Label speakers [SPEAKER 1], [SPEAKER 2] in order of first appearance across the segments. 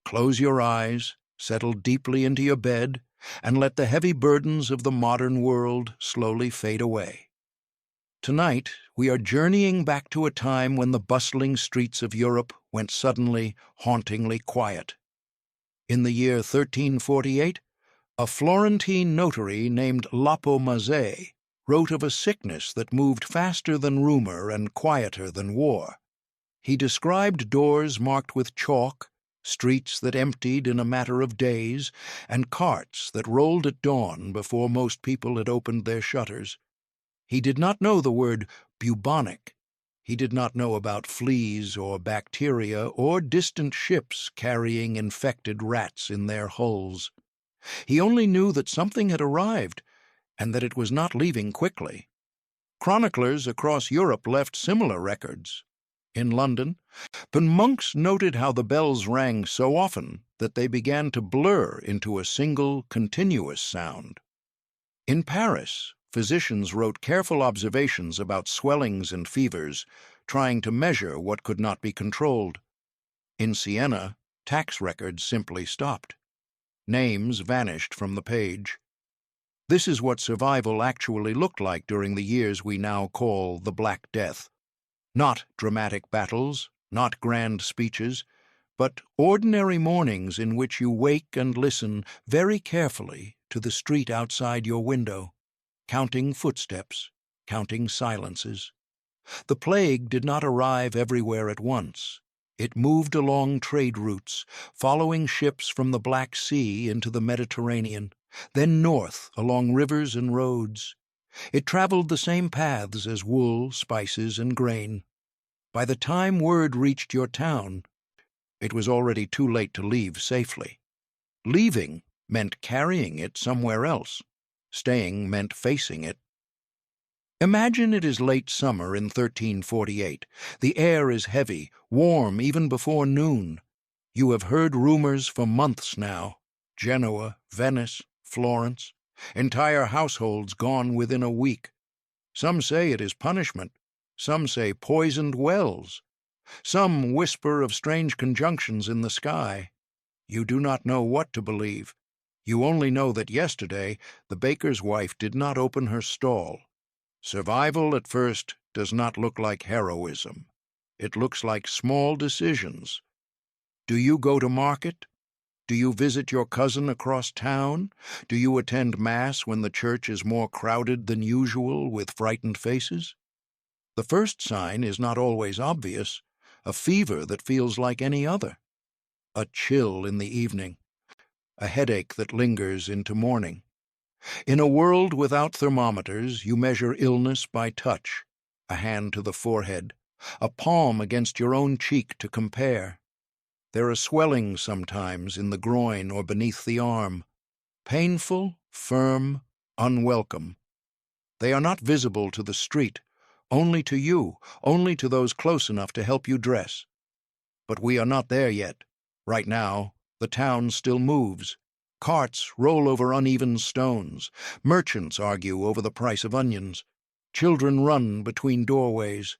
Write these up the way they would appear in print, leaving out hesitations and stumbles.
[SPEAKER 1] Close your eyes, settle deeply into your bed, and let the heavy burdens of the modern world slowly fade away. Tonight, we are journeying back to a time when the bustling streets of Europe went suddenly, hauntingly quiet. In the year 1348, a Florentine notary named Lapo Mazzei wrote of a sickness that moved faster than rumor and quieter than war. He described doors marked with chalk, streets that emptied in a matter of days, and carts that rolled at dawn before most people had opened their shutters. He did not know the word bubonic. He did not know about fleas or bacteria or distant ships carrying infected rats in their hulls. He only knew that something had arrived and that it was not leaving quickly. Chroniclers across Europe left similar records. In London, the monks noted how the bells rang so often that they began to blur into a single, continuous sound. In Paris, physicians wrote careful observations about swellings and fevers, trying to measure what could not be controlled. In Siena, tax records simply stopped. Names vanished from the page. This is what survival actually looked like during the years we now call the Black Death. Not dramatic battles, not grand speeches, but ordinary mornings in which you wake and listen very carefully to the street outside your window, counting footsteps, counting silences. The plague did not arrive everywhere at once. It moved along trade routes, following ships from the Black Sea into the Mediterranean, then north along rivers and roads. It traveled the same paths as wool, spices, and grain. By the time word reached your town, it was already too late to leave safely. Leaving meant carrying it somewhere else. Staying meant facing it. Imagine it is late summer in 1348. The air is heavy, warm even before noon. You have heard rumors for months now. Genoa, Venice, Florence. Entire households gone within a week. Some say it is punishment. Some say poisoned wells. Some whisper of strange conjunctions in the sky. You do not know what to believe. You only know that yesterday the baker's wife did not open her stall. Survival at first does not look like heroism. It looks like small decisions. Do you go to market? Do you visit your cousin across town? Do you attend Mass when the church is more crowded than usual with frightened faces? The first sign is not always obvious, a fever that feels like any other, a chill in the evening, a headache that lingers into morning. In a world without thermometers, you measure illness by touch, a hand to the forehead, a palm against your own cheek to compare. There are swellings sometimes in the groin or beneath the arm, painful, firm, unwelcome. They are not visible to the street, only to you, only to those close enough to help you dress. But we are not there yet. Right now, the town still moves. Carts roll over uneven stones. Merchants argue over the price of onions. Children run between doorways.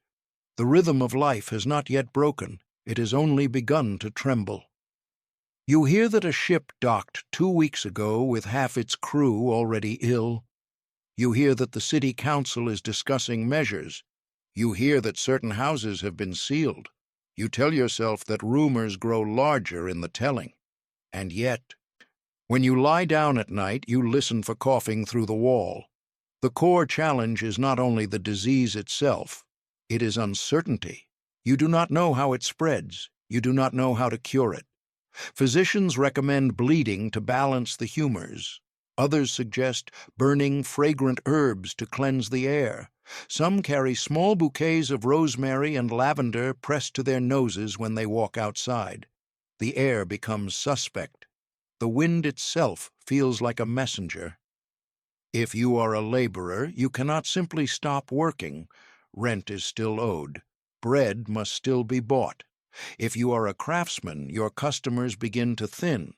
[SPEAKER 1] The rhythm of life has not yet broken. It has only begun to tremble. You hear that a ship docked 2 weeks ago with half its crew already ill. You hear that the city council is discussing measures. You hear that certain houses have been sealed. You tell yourself that rumors grow larger in the telling. And yet, when you lie down at night, you listen for coughing through the wall. The core challenge is not only the disease itself, it is uncertainty. You do not know how it spreads. You do not know how to cure it. Physicians recommend bleeding to balance the humors. Others suggest burning fragrant herbs to cleanse the air. Some carry small bouquets of rosemary and lavender pressed to their noses when they walk outside. The air becomes suspect. The wind itself feels like a messenger. If you are a laborer, you cannot simply stop working. Rent is still owed. Bread must still be bought. If you are a craftsman, your customers begin to thin.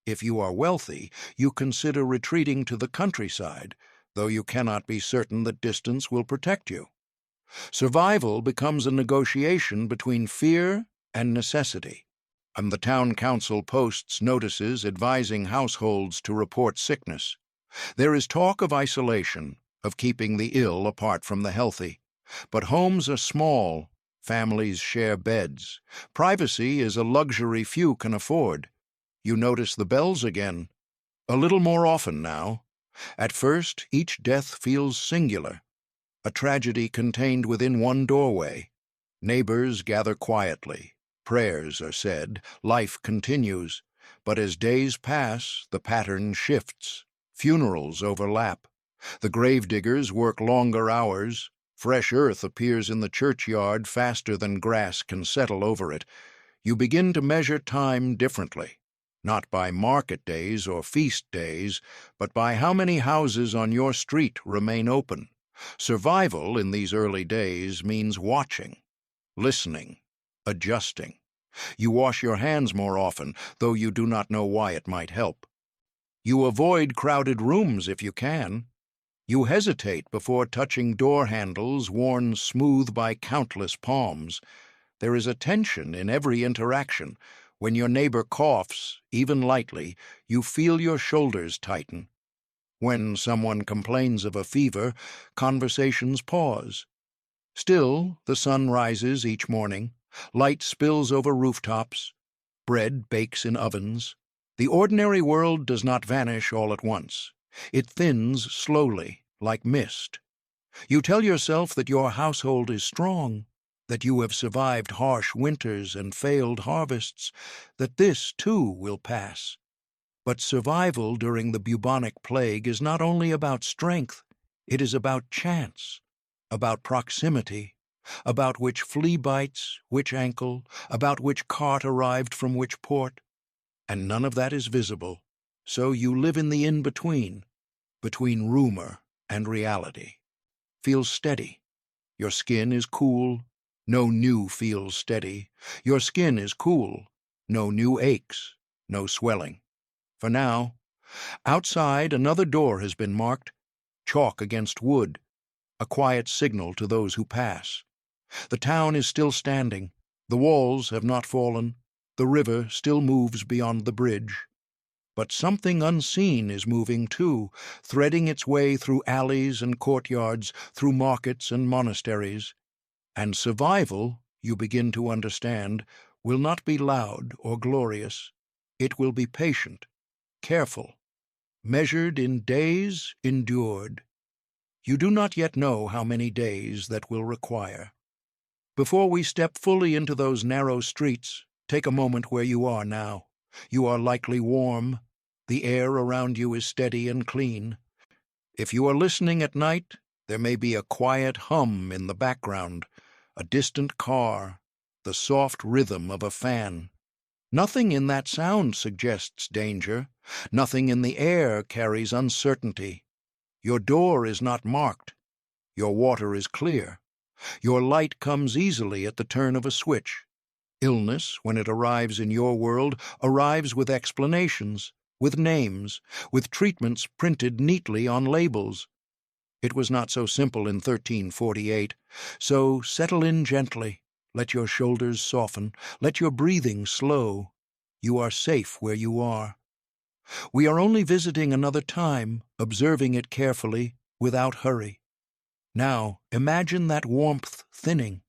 [SPEAKER 1] If you are wealthy, you consider retreating to the countryside, though you cannot be certain that distance will protect you. Survival becomes a negotiation between fear and necessity, and the town council posts notices advising households to report sickness. There is talk of isolation, of keeping the ill apart from the healthy. But homes are small, families share beds. Privacy is a luxury few can afford. You notice the bells again, a little more often now. At first, each death feels singular, a tragedy contained within one doorway. Neighbors gather quietly, prayers are said, life continues. But as days pass, the pattern shifts. Funerals overlap. The gravediggers work longer hours. Fresh earth appears in the churchyard faster than grass can settle over it. You begin to measure time differently, not by market days or feast days, but by how many houses on your street remain open. Survival in these early days means watching, listening, adjusting. You wash your hands more often, though you do not know why it might help. You avoid crowded rooms if you can. You hesitate before touching door handles worn smooth by countless palms. There is a tension in every interaction. When your neighbor coughs, even lightly, you feel your shoulders tighten. When someone complains of a fever, conversations pause. Still, the sun rises each morning, light spills over rooftops, bread bakes in ovens. The ordinary world does not vanish all at once. It thins slowly, like mist. You tell yourself that your household is strong, that you have survived harsh winters and failed harvests, that this, too, will pass. But survival during the bubonic plague is not only about strength, it is about chance, about proximity, about which flea bites, which ankle, about which cart arrived from which port. And none of that is visible, so you live in the in-between, between rumor and reality. Feel steady. Your skin is cool. No new feels steady. Your skin is cool. No new aches. No swelling. For now. Outside, another door has been marked. Chalk against wood. A quiet signal to those who pass. The town is still standing. The walls have not fallen. The river still moves beyond the bridge. But something unseen is moving too, threading its way through alleys and courtyards, through markets and monasteries. And survival, you begin to understand, will not be loud or glorious. It will be patient, careful, measured in days endured. You do not yet know how many days that will require. Before we step fully into those narrow streets, take a moment where you are now. You are likely warm. The air around you is steady and clean. If you are listening at night, there may be a quiet hum in the background, a distant car, the soft rhythm of a fan. Nothing in that sound suggests danger. Nothing in the air carries uncertainty. Your door is not marked. Your water is clear. Your light comes easily at the turn of a switch. Illness, when it arrives in your world, arrives with explanations, with names, with treatments printed neatly on labels. It was not so simple in 1348, so settle in gently, let your shoulders soften, let your breathing slow. You are safe where you are. We are only visiting another time, observing it carefully, without hurry. Now, imagine that warmth thinning.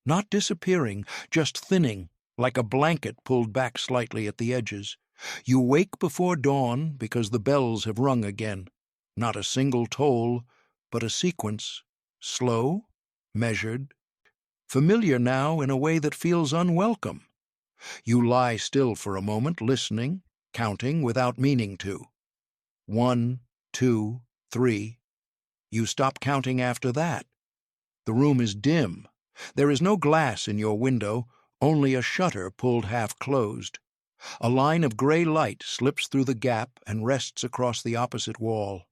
[SPEAKER 1] Not disappearing, just thinning, like a blanket pulled back slightly at the edges. You wake before dawn because the bells have rung again. Not a single toll, but a sequence. Slow, measured, familiar now in a way that feels unwelcome. You lie still for a moment, listening, counting without meaning to. 1, 2, 3. You stop counting after that. The room is dim. There is no glass in your window, only a shutter pulled half closed. A line of gray light slips through the gap and rests across the opposite wall.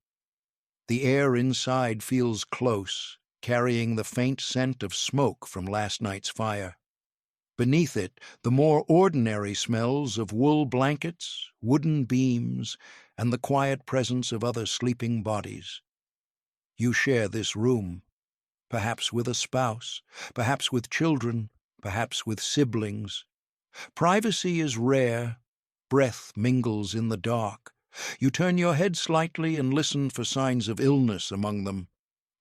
[SPEAKER 1] The air inside feels close, carrying the faint scent of smoke from last night's fire. Beneath it, the more ordinary smells of wool blankets, wooden beams, and the quiet presence of other sleeping bodies. You share this room, perhaps with a spouse, perhaps with children, perhaps with siblings. Privacy is rare. Breath mingles in the dark. You turn your head slightly and listen for signs of illness among them.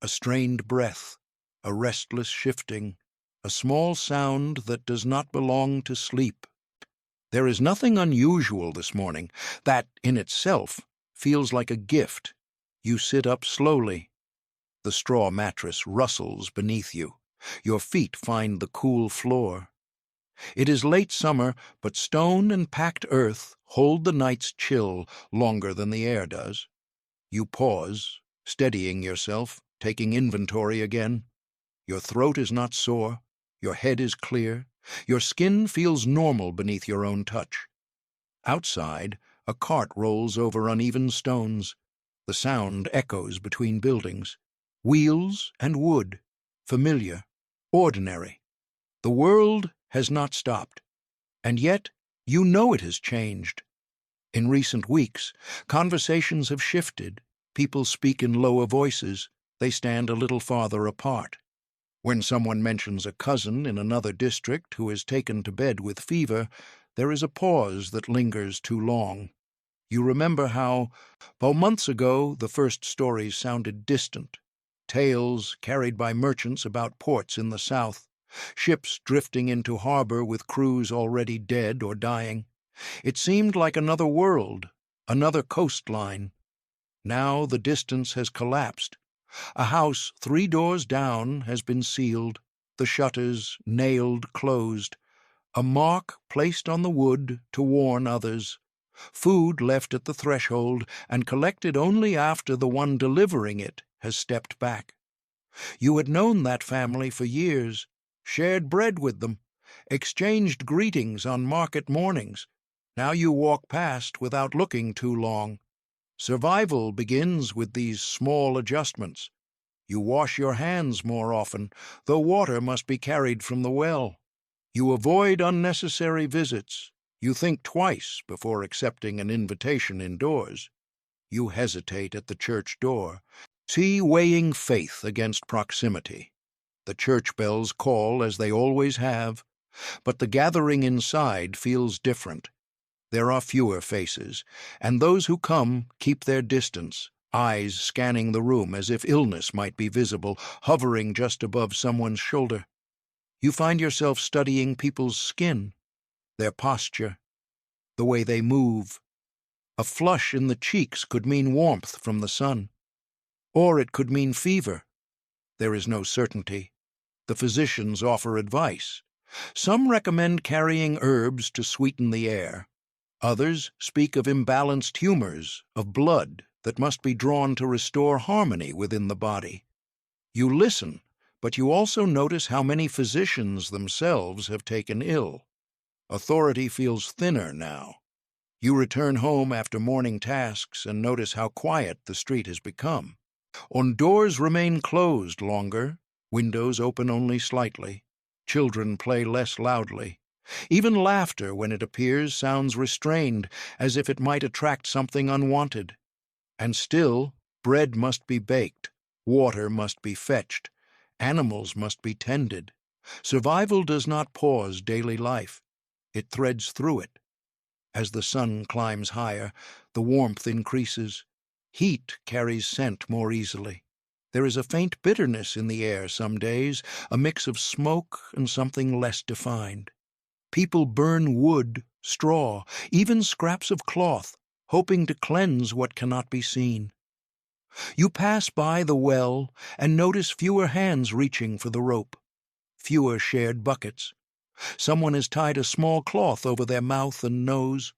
[SPEAKER 1] A strained breath, a restless shifting, a small sound that does not belong to sleep. There is nothing unusual this morning. That, in itself, feels like a gift. You sit up slowly. The straw mattress rustles beneath you. Your feet find the cool floor. It is late summer, but stone and packed earth hold the night's chill longer than the air does. You pause, steadying yourself, taking inventory again. Your throat is not sore. Your head is clear. Your skin feels normal beneath your own touch. Outside, a cart rolls over uneven stones. The sound echoes between buildings. Wheels and wood, familiar, ordinary. The world has not stopped, and yet you know it has changed. In recent weeks, conversations have shifted. People speak in lower voices. They stand a little farther apart. When someone mentions a cousin in another district who is taken to bed with fever, there is a pause that lingers too long. You remember how, months ago, the first stories sounded distant. Tales carried by merchants about ports in the south, ships drifting into harbor with crews already dead or dying. It seemed like another world, another coastline. Now the distance has collapsed. A house 3 doors down has been sealed, the shutters nailed closed, a mark placed on the wood to warn others, food left at the threshold and collected only after the one delivering it has stepped back. You had known that family for years, shared bread with them, exchanged greetings on market mornings. Now you walk past without looking too long. Survival begins with these small adjustments. You wash your hands more often, though water must be carried from the well. You avoid unnecessary visits. You think twice before accepting an invitation indoors. You hesitate at the church door. See, weighing faith against proximity. The church bells call as they always have, but the gathering inside feels different. There are fewer faces, and those who come keep their distance, eyes scanning the room as if illness might be visible, hovering just above someone's shoulder. You find yourself studying people's skin, their posture, the way they move. A flush in the cheeks could mean warmth from the sun, or it could mean fever. There is no certainty. The physicians offer advice. Some recommend carrying herbs to sweeten the air. Others speak of imbalanced humors, of blood that must be drawn to restore harmony within the body. You listen, but you also notice how many physicians themselves have taken ill. Authority feels thinner now. You return home after morning tasks and notice how quiet the street has become. Doors remain closed longer, windows open only slightly. Children play less loudly. Even laughter, when it appears, sounds restrained, as if it might attract something unwanted. And still, bread must be baked, water must be fetched, animals must be tended. Survival does not pause daily life. It threads through it. As the sun climbs higher, the warmth increases. Heat carries scent more easily. There is a faint bitterness in the air some days, a mix of smoke and something less defined. People burn wood, straw, even scraps of cloth, hoping to cleanse what cannot be seen. You pass by the well and notice fewer hands reaching for the rope, fewer shared buckets. Someone has tied a small cloth over their mouth and nose.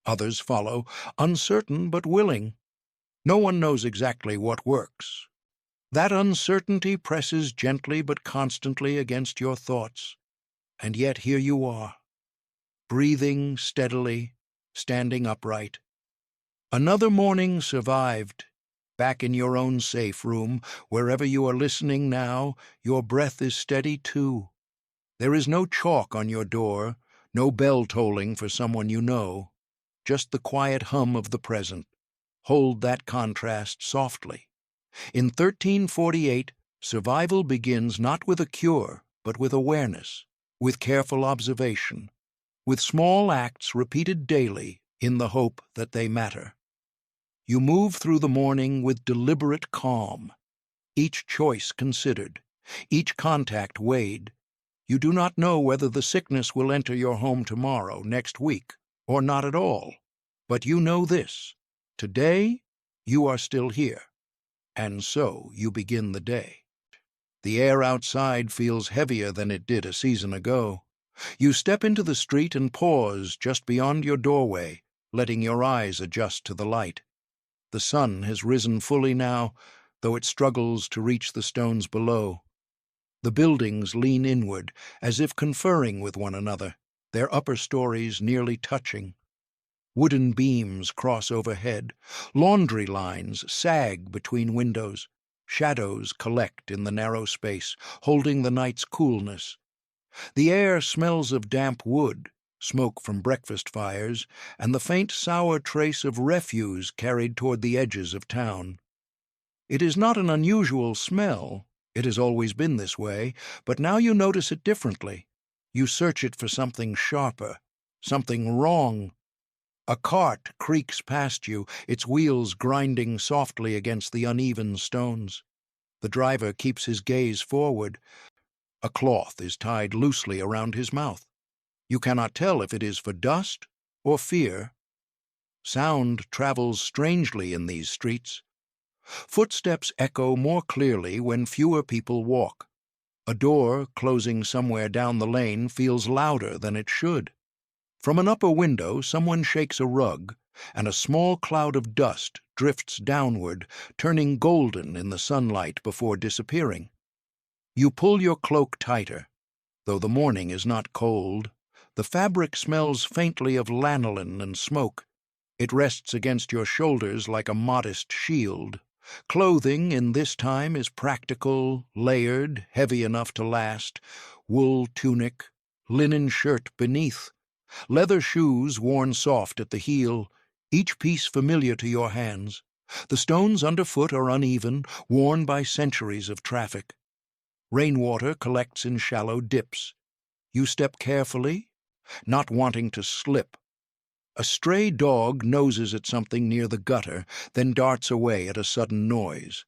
[SPEAKER 1] Others follow, uncertain but willing. No one knows exactly what works. That uncertainty presses gently but constantly against your thoughts. And yet here you are, breathing steadily, standing upright. Another morning survived. Back in your own safe room, wherever you are listening now, your breath is steady too. There is no chalk on your door, no bell tolling for someone you know, just the quiet hum of the present. Hold that contrast softly. In 1348, survival begins not with a cure, but with awareness, with careful observation. with small acts repeated daily in the hope that they matter. You move through the morning with deliberate calm, each choice considered, each contact weighed. You do not know whether the sickness will enter your home tomorrow, next week, or not at all. But you know this: today you are still here, and so you begin the day. The air outside feels heavier than it did a season ago. You step into the street and pause just beyond your doorway, letting your eyes adjust to the light. The sun has risen fully now, though it struggles to reach the stones below. The buildings lean inward, as if conferring with one another, their upper stories nearly touching. Wooden beams cross overhead, laundry lines sag between windows, shadows collect in the narrow space, holding the night's coolness. The air smells of damp wood, smoke from breakfast fires, and the faint sour trace of refuse carried toward the edges of town. It is not an unusual smell. It has always been this way, but now you notice it differently. You search it for something sharper, something wrong. A cart creaks past you, its wheels grinding softly against the uneven stones. The driver keeps his gaze forward. A cloth is tied loosely around his mouth. You cannot tell if it is for dust or fear. Sound travels strangely in these streets. Footsteps echo more clearly when fewer people walk. A door closing somewhere down the lane feels louder than it should. From an upper window, someone shakes a rug, and a small cloud of dust drifts downward, turning golden in the sunlight before disappearing. You pull your cloak tighter. Though the morning is not cold, the fabric smells faintly of lanolin and smoke. It rests against your shoulders like a modest shield. Clothing in this time is practical, layered, heavy enough to last. Wool tunic, linen shirt beneath, leather shoes worn soft at the heel, each piece familiar to your hands. The stones underfoot are uneven, worn by centuries of traffic. Rainwater collects in shallow dips. You step carefully, not wanting to slip. A stray dog noses at something near the gutter, then darts away at a sudden noise.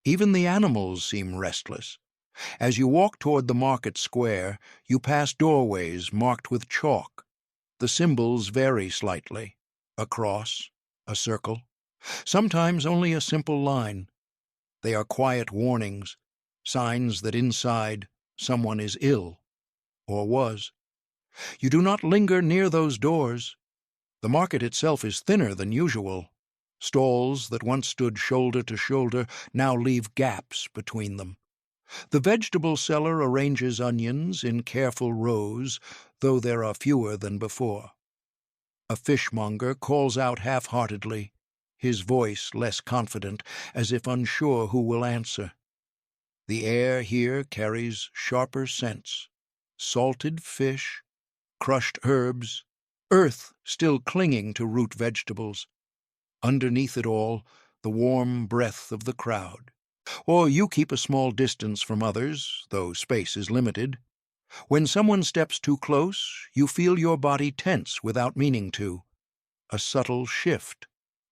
[SPEAKER 1] Even the animals seem restless. As you walk toward the market square, you pass doorways marked with chalk. The symbols vary slightly: a cross, a circle, sometimes only a simple line. They are quiet warnings, signs that inside someone is ill, or was. You do not linger near those doors. The market itself is thinner than usual. Stalls that once stood shoulder to shoulder now leave gaps between them. The vegetable seller arranges onions in careful rows, though there are fewer than before. A fishmonger calls out half-heartedly, his voice less confident, as if unsure who will answer. The air here carries sharper scents: salted fish, crushed herbs, earth still clinging to root vegetables. Underneath it all, the warm breath of the crowd. Or you keep a small distance from others, though space is limited. When someone steps too close, you feel your body tense without meaning to. A subtle shift,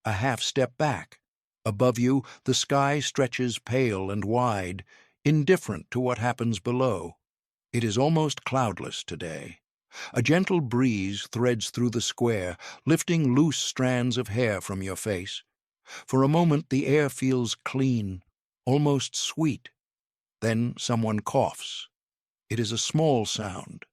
[SPEAKER 1] a half step back. Above you, the sky stretches pale and wide, indifferent to what happens below. It is almost cloudless today. A gentle breeze threads through the square, lifting loose strands of hair from your face. For a moment the air feels clean, almost sweet. Then someone coughs. It is a small sound,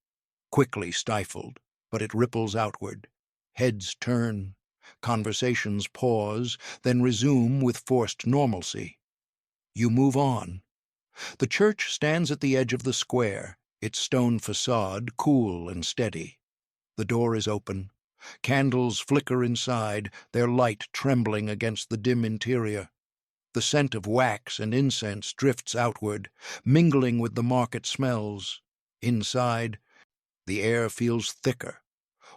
[SPEAKER 1] quickly stifled, but it ripples outward. Heads turn, conversations pause, then resume with forced normalcy. You move on. The church stands at the edge of the square, its stone facade cool and steady. The door is open. Candles flicker inside, their light trembling against the dim interior. The scent of wax and incense drifts outward, mingling with the market smells. Inside, the air feels thicker,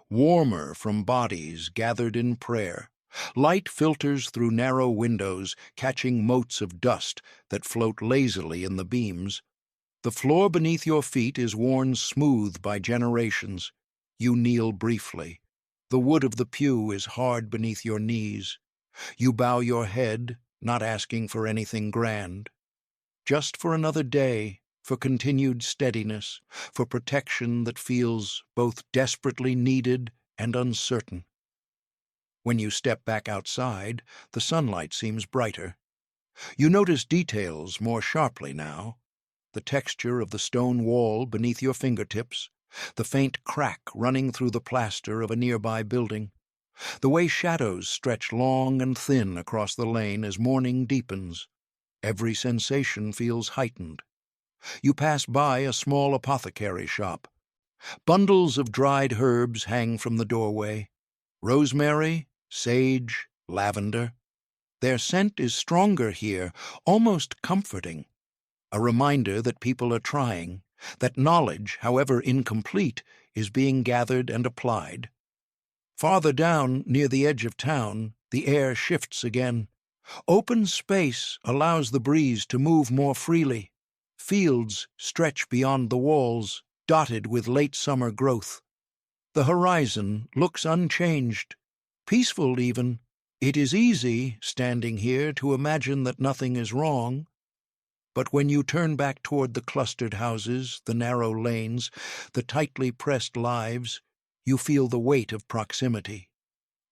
[SPEAKER 1] warmer from bodies gathered in prayer. Light filters through narrow windows, catching motes of dust that float lazily in the beams. The floor beneath your feet is worn smooth by generations. You kneel briefly. The wood of the pew is hard beneath your knees. You bow your head, not asking for anything grand. Just for another day, for continued steadiness, for protection that feels both desperately needed and uncertain. When you step back outside, the sunlight seems brighter. You notice details more sharply now. The texture of the stone wall beneath your fingertips, the faint crack running through the plaster of a nearby building, the way shadows stretch long and thin across the lane as morning deepens. Every sensation feels heightened. You pass by a small apothecary shop. Bundles of dried herbs hang from the doorway. Rosemary, sage, lavender. Their scent is stronger here, almost comforting. A reminder that people are trying, that knowledge, however incomplete, is being gathered and applied. Farther down, near the edge of town, the air shifts again. Open space allows the breeze to move more freely. Fields stretch beyond the walls, dotted with late summer growth. The horizon looks unchanged, peaceful even. It is easy, standing here, to imagine that nothing is wrong. But when you turn back toward the clustered houses, the narrow lanes, the tightly pressed lives, you feel the weight of proximity,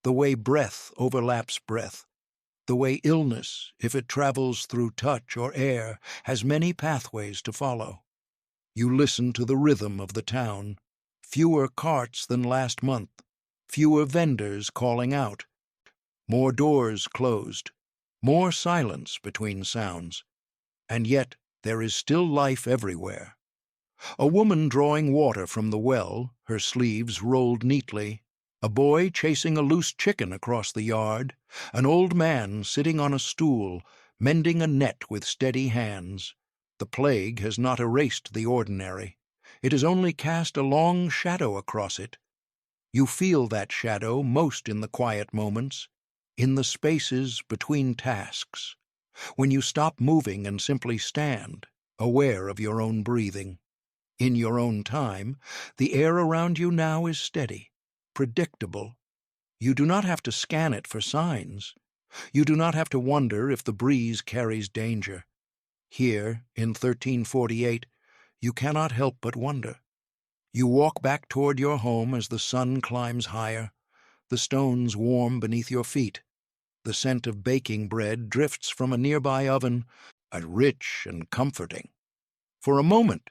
[SPEAKER 1] the way breath overlaps breath, the way illness, if it travels through touch or air, has many pathways to follow. You listen to the rhythm of the town. Fewer carts than last month, fewer vendors calling out, more doors closed, more silence between sounds. And yet there is still life everywhere. A woman drawing water from the well, her sleeves rolled neatly, a boy chasing a loose chicken across the yard, an old man sitting on a stool, mending a net with steady hands. The plague has not erased the ordinary. It has only cast a long shadow across it. You feel that shadow most in the quiet moments, in the spaces between tasks, when you stop moving and simply stand, aware of your own breathing. In your own time, the air around you now is steady, predictable. You do not have to scan it for signs. You do not have to wonder if the breeze carries danger. Here, in 1348, you cannot help but wonder. You walk back toward your home as the sun climbs higher, the stones warm beneath your feet. The scent of baking bread drifts from a nearby oven, rich and comforting. For a moment,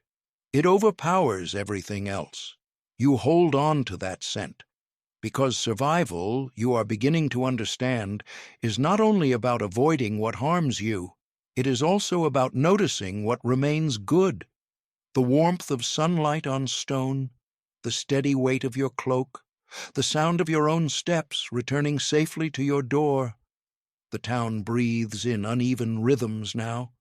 [SPEAKER 1] it overpowers everything else. You hold on to that scent, because survival, you are beginning to understand, is not only about avoiding what harms you, it is also about noticing what remains good. The warmth of sunlight on stone, the steady weight of your cloak, the sound of your own steps returning safely to your door. The town breathes in uneven rhythms now,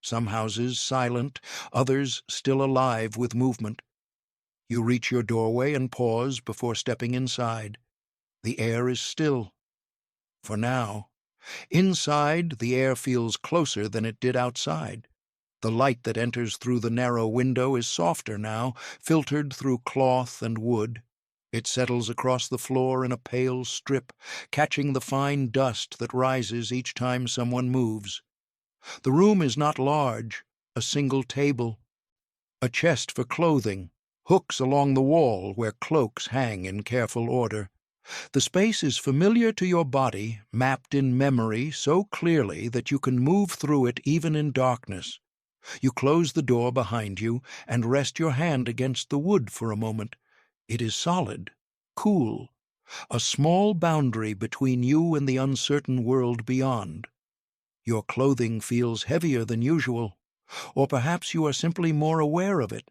[SPEAKER 1] some houses silent, others still alive with movement. You reach your doorway and pause before stepping inside. The air is still. For now. Inside, the air feels closer than it did outside. The light that enters through the narrow window is softer now, filtered through cloth and wood. It settles across the floor in a pale strip, catching the fine dust that rises each time someone moves. The room is not large, a single table, a chest for clothing, hooks along the wall where cloaks hang in careful order. The space is familiar to your body, mapped in memory so clearly that you can move through it even in darkness. You close the door behind you and rest your hand against the wood for a moment. It is solid, cool, a small boundary between you and the uncertain world beyond. Your clothing feels heavier than usual, or perhaps you are simply more aware of it.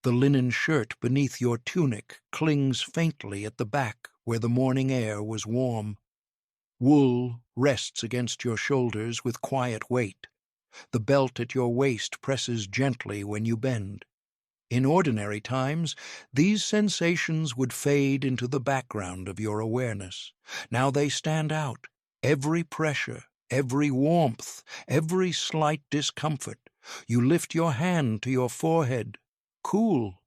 [SPEAKER 1] The linen shirt beneath your tunic clings faintly at the back where the morning air was warm. Wool rests against your shoulders with quiet weight. The belt at your waist presses gently when you bend. In ordinary times, these sensations would fade into the background of your awareness. Now they stand out. Every pressure, every warmth, every slight discomfort. You lift your hand to your forehead. Cool.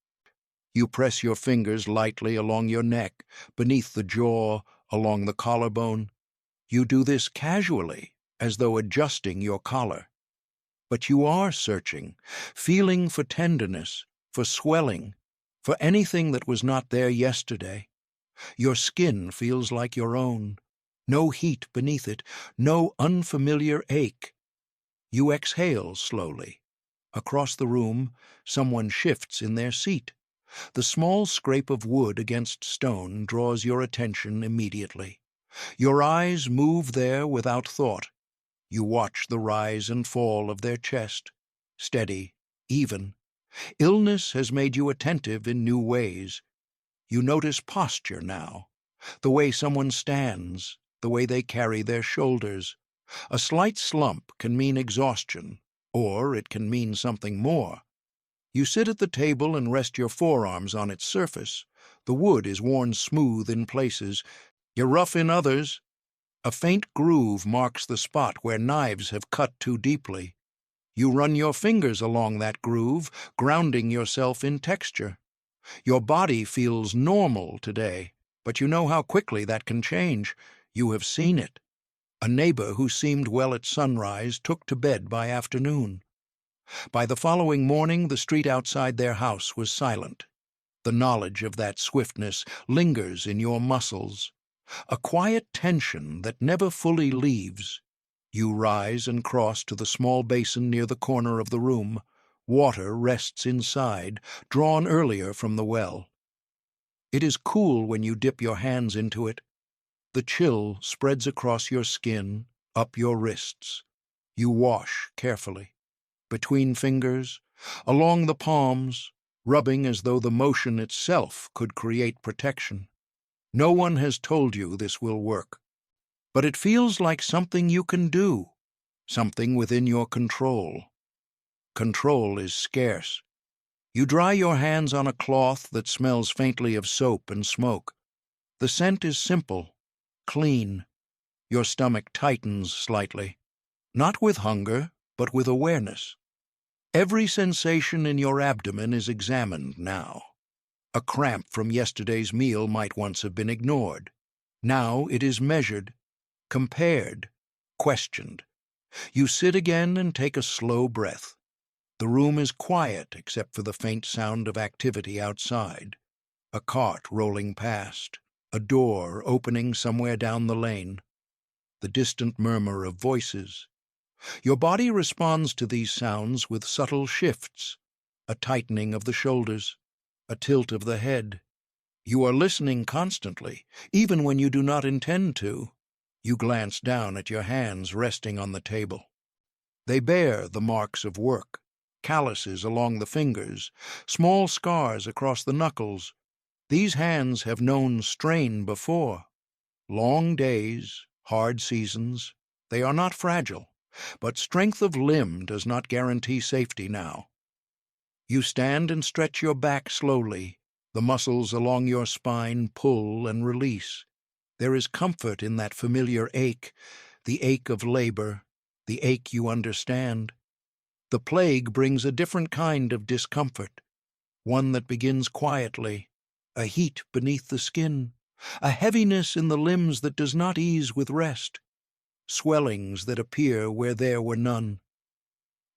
[SPEAKER 1] You press your fingers lightly along your neck, beneath the jaw, along the collarbone. You do this casually, as though adjusting your collar. But you are searching, feeling for tenderness, for swelling, for anything that was not there yesterday. Your skin feels like your own. No heat beneath it, no unfamiliar ache. You exhale slowly. Across the room, someone shifts in their seat. The small scrape of wood against stone draws your attention immediately. Your eyes move there without thought. You watch the rise and fall of their chest. Steady, even. Illness has made you attentive in new ways. You notice posture now. The way someone stands, the way they carry their shoulders. A slight slump can mean exhaustion, or it can mean something more. You sit at the table and rest your forearms on its surface. The wood is worn smooth in places. You're rough in others. A faint groove marks the spot where knives have cut too deeply. You run your fingers along that groove, grounding yourself in texture. Your body feels normal today, but you know how quickly that can change. You have seen it. A neighbor who seemed well at sunrise took to bed by afternoon. By the following morning, the street outside their house was silent. The knowledge of that swiftness lingers in your muscles. A quiet tension that never fully leaves. You rise and cross to the small basin near the corner of the room. Water rests inside, drawn earlier from the well. It is cool when you dip your hands into it. The chill spreads across your skin, up your wrists. You wash carefully. Between fingers, along the palms, rubbing as though the motion itself could create protection. No one has told you this will work, but it feels like something you can do, something within your control. Control is scarce. You dry your hands on a cloth that smells faintly of soap and smoke. The scent is simple, clean. Your stomach tightens slightly, not with hunger, but with awareness. Every sensation in your abdomen is examined now. A cramp from yesterday's meal might once have been ignored. Now it is measured, compared, questioned. You sit again and take a slow breath. The room is quiet except for the faint sound of activity outside. A cart rolling past, a door opening somewhere down the lane, the distant murmur of voices. Your body responds to these sounds with subtle shifts, a tightening of the shoulders, a tilt of the head. You are listening constantly, even when you do not intend to. You glance down at your hands resting on the table. They bear the marks of work, calluses along the fingers, small scars across the knuckles. These hands have known strain before. Long days, hard seasons. They are not fragile, but strength of limb does not guarantee safety now. You stand and stretch your back slowly. The muscles along your spine pull and release. There is comfort in that familiar ache, the ache of labor, the ache you understand. The plague brings a different kind of discomfort, one that begins quietly, a heat beneath the skin, a heaviness in the limbs that does not ease with rest, swellings that appear where there were none.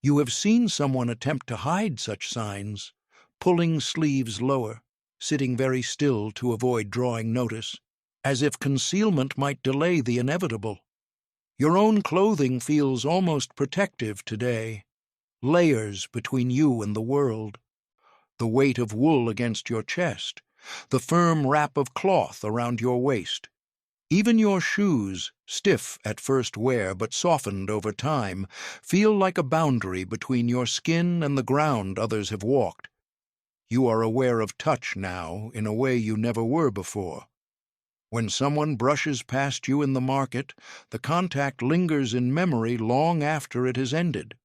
[SPEAKER 1] You have seen someone attempt to hide such signs, pulling sleeves lower, sitting very still to avoid drawing notice, as if concealment might delay the inevitable. Your own clothing feels almost protective today, layers between you and the world. The weight of wool against your chest, the firm wrap of cloth around your waist. Even your shoes, stiff at first wear but softened over time, feel like a boundary between your skin and the ground others have walked. You are aware of touch now in a way you never were before. When someone brushes past you in the market, the contact lingers in memory long after it has ended.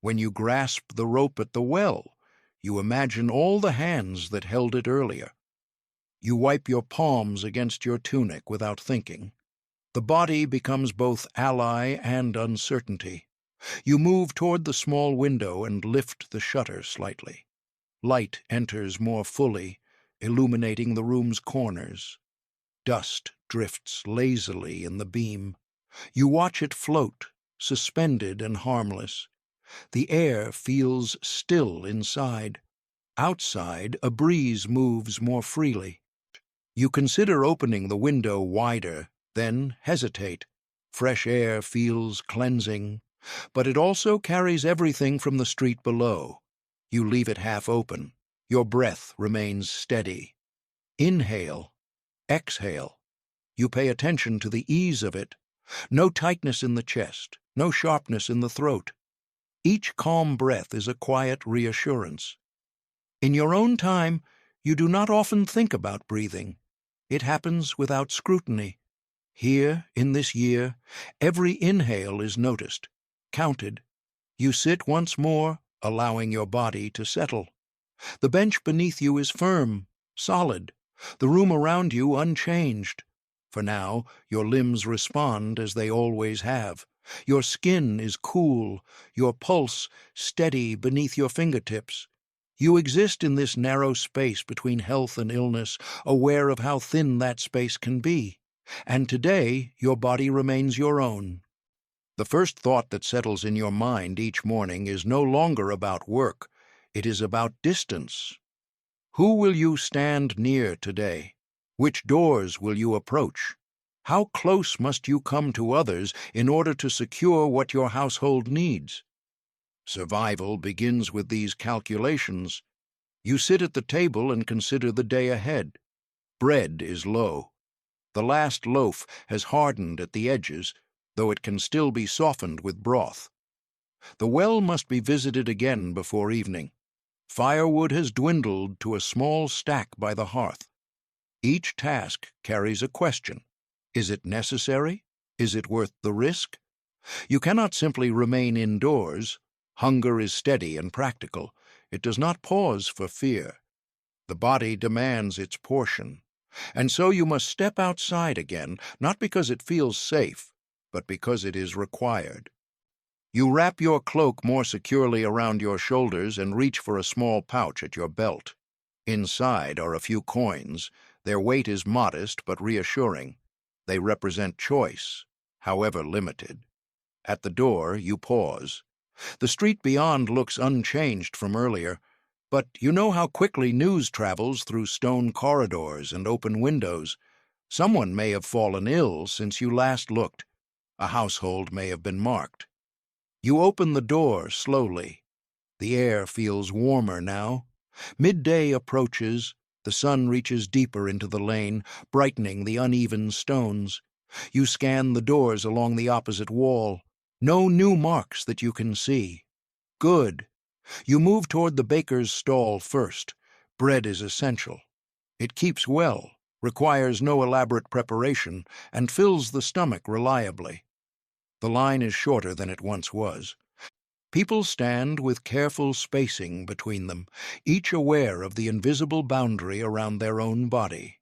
[SPEAKER 1] When you grasp the rope at the well, you imagine all the hands that held it earlier. You wipe your palms against your tunic without thinking. The body becomes both ally and uncertainty. You move toward the small window and lift the shutter slightly. Light enters more fully, illuminating the room's corners. Dust drifts lazily in the beam. You watch it float, suspended and harmless. The air feels still inside. Outside, a breeze moves more freely. You consider opening the window wider, then hesitate. Fresh air feels cleansing, but it also carries everything from the street below. You leave it half open. Your breath remains steady. Inhale, exhale. You pay attention to the ease of it. No tightness in the chest, no sharpness in the throat. Each calm breath is a quiet reassurance. In your own time, you do not often think about breathing. It happens without scrutiny. Here, in this year, every inhale is noticed, counted. You sit once more, allowing your body to settle. The bench beneath you is firm, solid, the room around you unchanged. For now, your limbs respond as they always have. Your skin is cool, your pulse steady beneath your fingertips. You exist in this narrow space between health and illness, aware of how thin that space can be. And today, your body remains your own. The first thought that settles in your mind each morning is no longer about work. It is about distance. Who will you stand near today? Which doors will you approach? How close must you come to others in order to secure what your household needs? Survival begins with these calculations. You sit at the table and consider the day ahead. Bread is low. The last loaf has hardened at the edges, though it can still be softened with broth. The well must be visited again before evening. Firewood has dwindled to a small stack by the hearth. Each task carries a question. Is it necessary? Is it worth the risk? You cannot simply remain indoors. Hunger is steady and practical. It does not pause for fear. The body demands its portion. And so you must step outside again, not because it feels safe, but because it is required. You wrap your cloak more securely around your shoulders and reach for a small pouch at your belt. Inside are a few coins. Their weight is modest but reassuring. They represent choice, however limited. At the door, you pause. The street beyond looks unchanged from earlier, but you know how quickly news travels through stone corridors and open windows. Someone may have fallen ill since you last looked. A household may have been marked. You open the door slowly. The air feels warmer now. Midday approaches. The sun reaches deeper into the lane, brightening the uneven stones. You scan the doors along the opposite wall. No new marks that you can see. Good. You move toward the baker's stall first. Bread is essential. It keeps well, requires no elaborate preparation, and fills the stomach reliably. The line is shorter than it once was. People stand with careful spacing between them, each aware of the invisible boundary around their own body.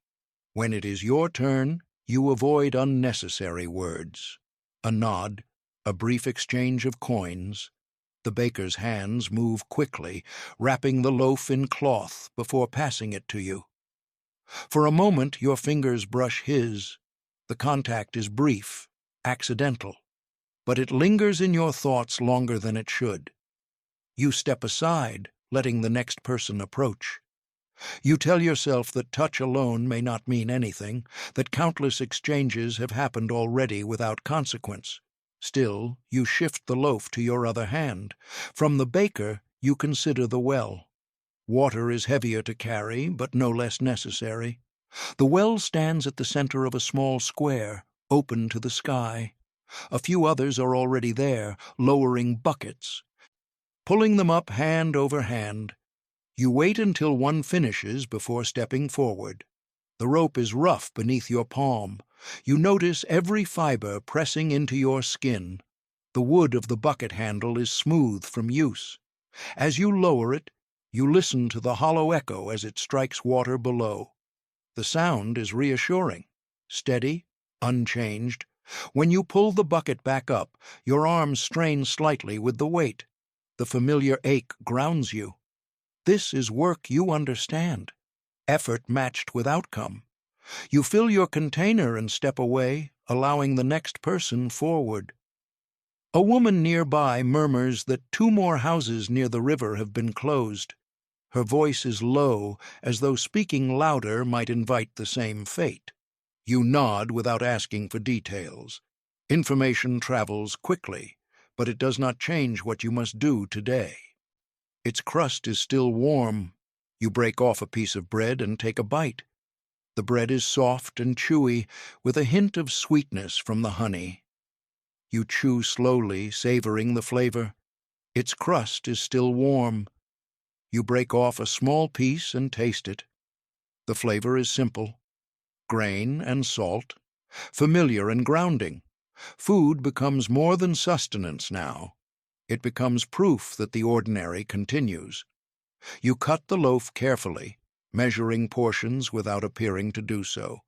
[SPEAKER 1] When it is your turn, you avoid unnecessary words. A nod, a brief exchange of coins. The baker's hands move quickly, wrapping the loaf in cloth before passing it to you. For a moment, your fingers brush his. The contact is brief, accidental, but it lingers in your thoughts longer than it should. You step aside, letting the next person approach. You tell yourself that touch alone may not mean anything, that countless exchanges have happened already without consequence. Still, you shift the loaf to your other hand. From the baker, you consider the well. Water is heavier to carry, but no less necessary. The well stands at the center of a small square, open to the sky. A few others are already there, lowering buckets. Pulling them up hand over hand, you wait until one finishes before stepping forward. The rope is rough beneath your palm. You notice every fiber pressing into your skin. The wood of the bucket handle is smooth from use. As you lower it, you listen to the hollow echo as it strikes water below. The sound is reassuring, steady, unchanged. When you pull the bucket back up, your arms strain slightly with the weight. The familiar ache grounds you. This is work you understand. effort matched with outcome. You fill your container and step away, allowing the next person forward. A woman nearby murmurs that 2 more houses near the river have been closed. Her voice is low, as though speaking louder might invite the same fate. You nod without asking for details. Information travels quickly, but it does not change what you must do today. Its crust is still warm. You break off a piece of bread and take a bite. The bread is soft and chewy, with a hint of sweetness from the honey. You chew slowly, savoring the flavor. Its crust is still warm. You break off a small piece and taste it. The flavor is simple: grain and salt, familiar and grounding. Food becomes more than sustenance now. It becomes proof that the ordinary continues. You cut the loaf carefully, measuring portions without appearing to do so.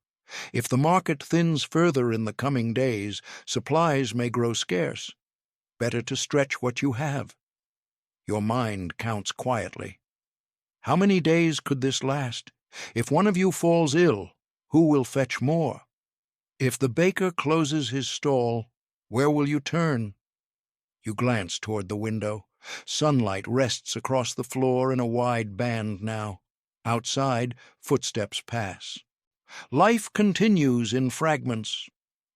[SPEAKER 1] If the market thins further in the coming days, supplies may grow scarce. Better to stretch what you have. Your mind counts quietly. How many days could this last? If one of you falls ill, who will fetch more? If the baker closes his stall, where will you turn? You glance toward the window. Sunlight rests across the floor in a wide band now. Outside, footsteps pass. Life continues in fragments.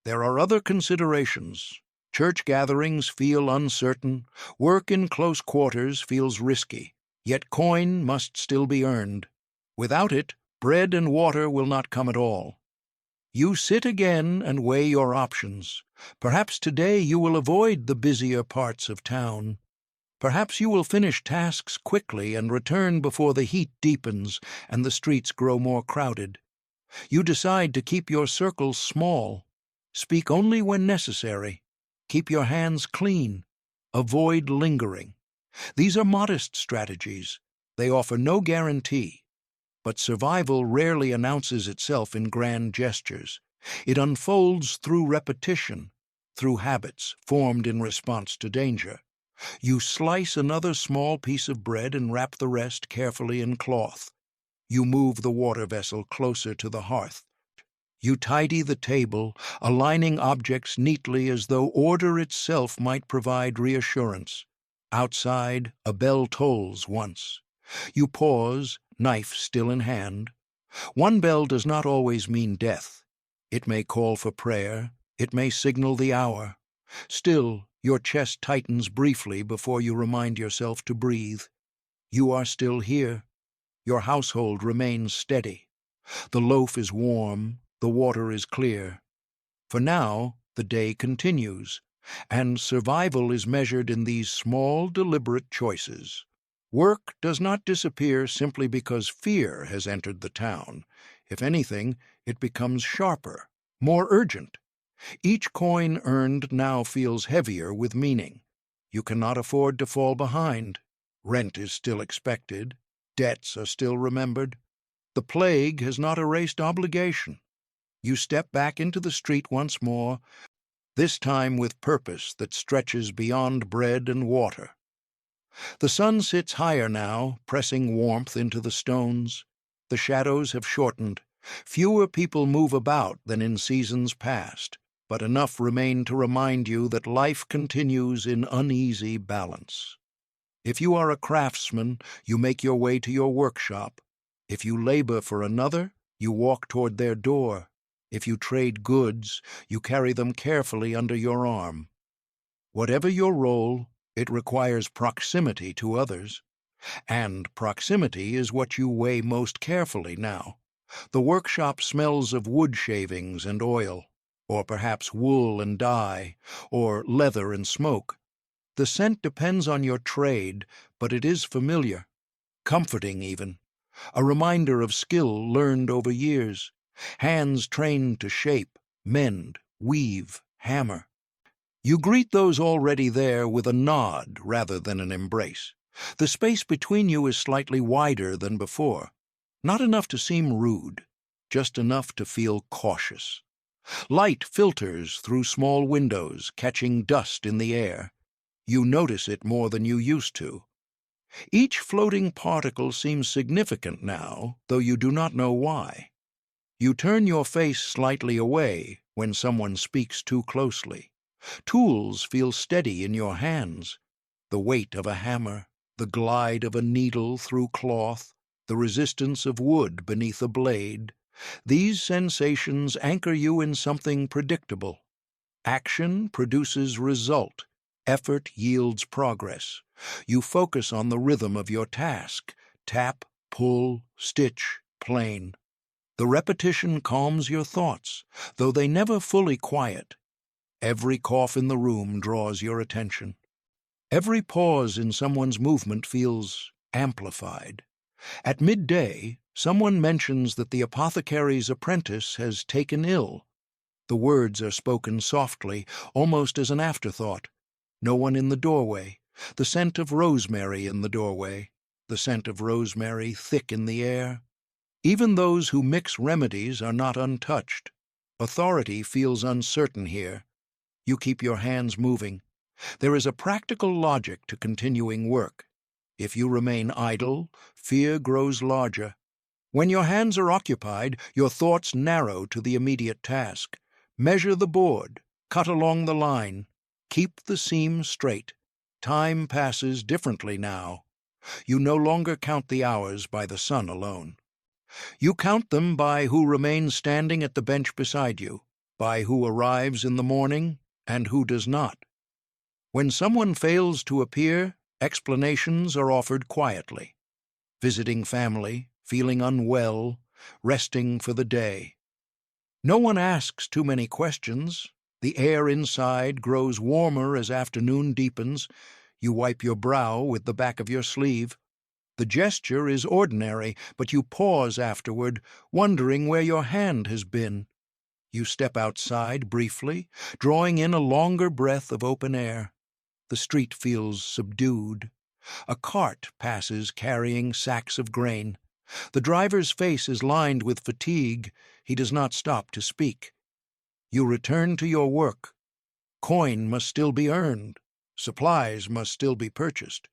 [SPEAKER 1] There are other considerations. Church gatherings feel uncertain. Work in close quarters feels risky. Yet coin must still be earned. Without it, bread and water will not come at all. You sit again and weigh your options. Perhaps today you will avoid the busier parts of town. Perhaps you will finish tasks quickly and return before the heat deepens and the streets grow more crowded. You decide to keep your circles small. Speak only when necessary. Keep your hands clean. Avoid lingering. These are modest strategies. They offer no guarantee. But survival rarely announces itself in grand gestures. It unfolds through repetition, through habits formed in response to danger. You slice another small piece of bread and wrap the rest carefully in cloth. You move the water vessel closer to the hearth. You tidy the table, aligning objects neatly as though order itself might provide reassurance. Outside, a bell tolls once. You pause, knife still in hand. One bell does not always mean death. It may call for prayer. It may signal the hour. Still, your chest tightens briefly before you remind yourself to breathe. You are still here. Your household remains steady. The loaf is warm. The water is clear. For now, the day continues, and survival is measured in these small, deliberate choices. Work does not disappear simply because fear has entered the town. If anything, it becomes sharper, more urgent. Each coin earned now feels heavier with meaning. You cannot afford to fall behind. Rent is still expected. Debts are still remembered. The plague has not erased obligation. You step back into the street once more, this time with purpose that stretches beyond bread and water. The sun sits higher now, pressing warmth into the stones. The shadows have shortened. Fewer people move about than in seasons past, but enough remain to remind you that life continues in uneasy balance. If you are a craftsman, you make your way to your workshop. If you labor for another, you walk toward their door. If you trade goods, you carry them carefully under your arm. Whatever your role, it requires proximity to others. And proximity is what you weigh most carefully now. The workshop smells of wood shavings and oil, or perhaps wool and dye, or leather and smoke. The scent depends on your trade, but it is familiar, comforting even, a reminder of skill learned over years, hands trained to shape, mend, weave, hammer. You greet those already there with a nod rather than an embrace. The space between you is slightly wider than before, not enough to seem rude, just enough to feel cautious. Light filters through small windows, catching dust in the air. You notice it more than you used to. Each floating particle seems significant now, though you do not know why. You turn your face slightly away when someone speaks too closely. Tools feel steady in your hands. The weight of a hammer, the glide of a needle through cloth, the resistance of wood beneath a blade. These sensations anchor you in something predictable. Action produces result. Effort yields progress. You focus on the rhythm of your task. Tap, pull, stitch, plane. The repetition calms your thoughts, though they never fully quiet. Every cough in the room draws your attention. Every pause in someone's movement feels amplified. At midday, someone mentions that the apothecary's apprentice has taken ill. The words are spoken softly, almost as an afterthought. No one in the doorway. The scent of rosemary in the doorway. The scent of rosemary thick in the air. Even those who mix remedies are not untouched. Authority feels uncertain here. You keep your hands moving. There is a practical logic to continuing work. If you remain idle, fear grows larger. When your hands are occupied, your thoughts narrow to the immediate task. Measure the board, cut along the line, keep the seam straight. Time passes differently now. You no longer count the hours by the sun alone. You count them by who remains standing at the bench beside you, by who arrives in the morning and who does not. When someone fails to appear, explanations are offered quietly. Visiting family, feeling unwell, resting for the day. No one asks too many questions. The air inside grows warmer as afternoon deepens. You wipe your brow with the back of your sleeve. The gesture is ordinary, but you pause afterward, wondering where your hand has been. You step outside briefly, drawing in a longer breath of open air. The street feels subdued. A cart passes carrying sacks of grain. The driver's face is lined with fatigue. He does not stop to speak. You return to your work. Coin must still be earned. Supplies must still be purchased.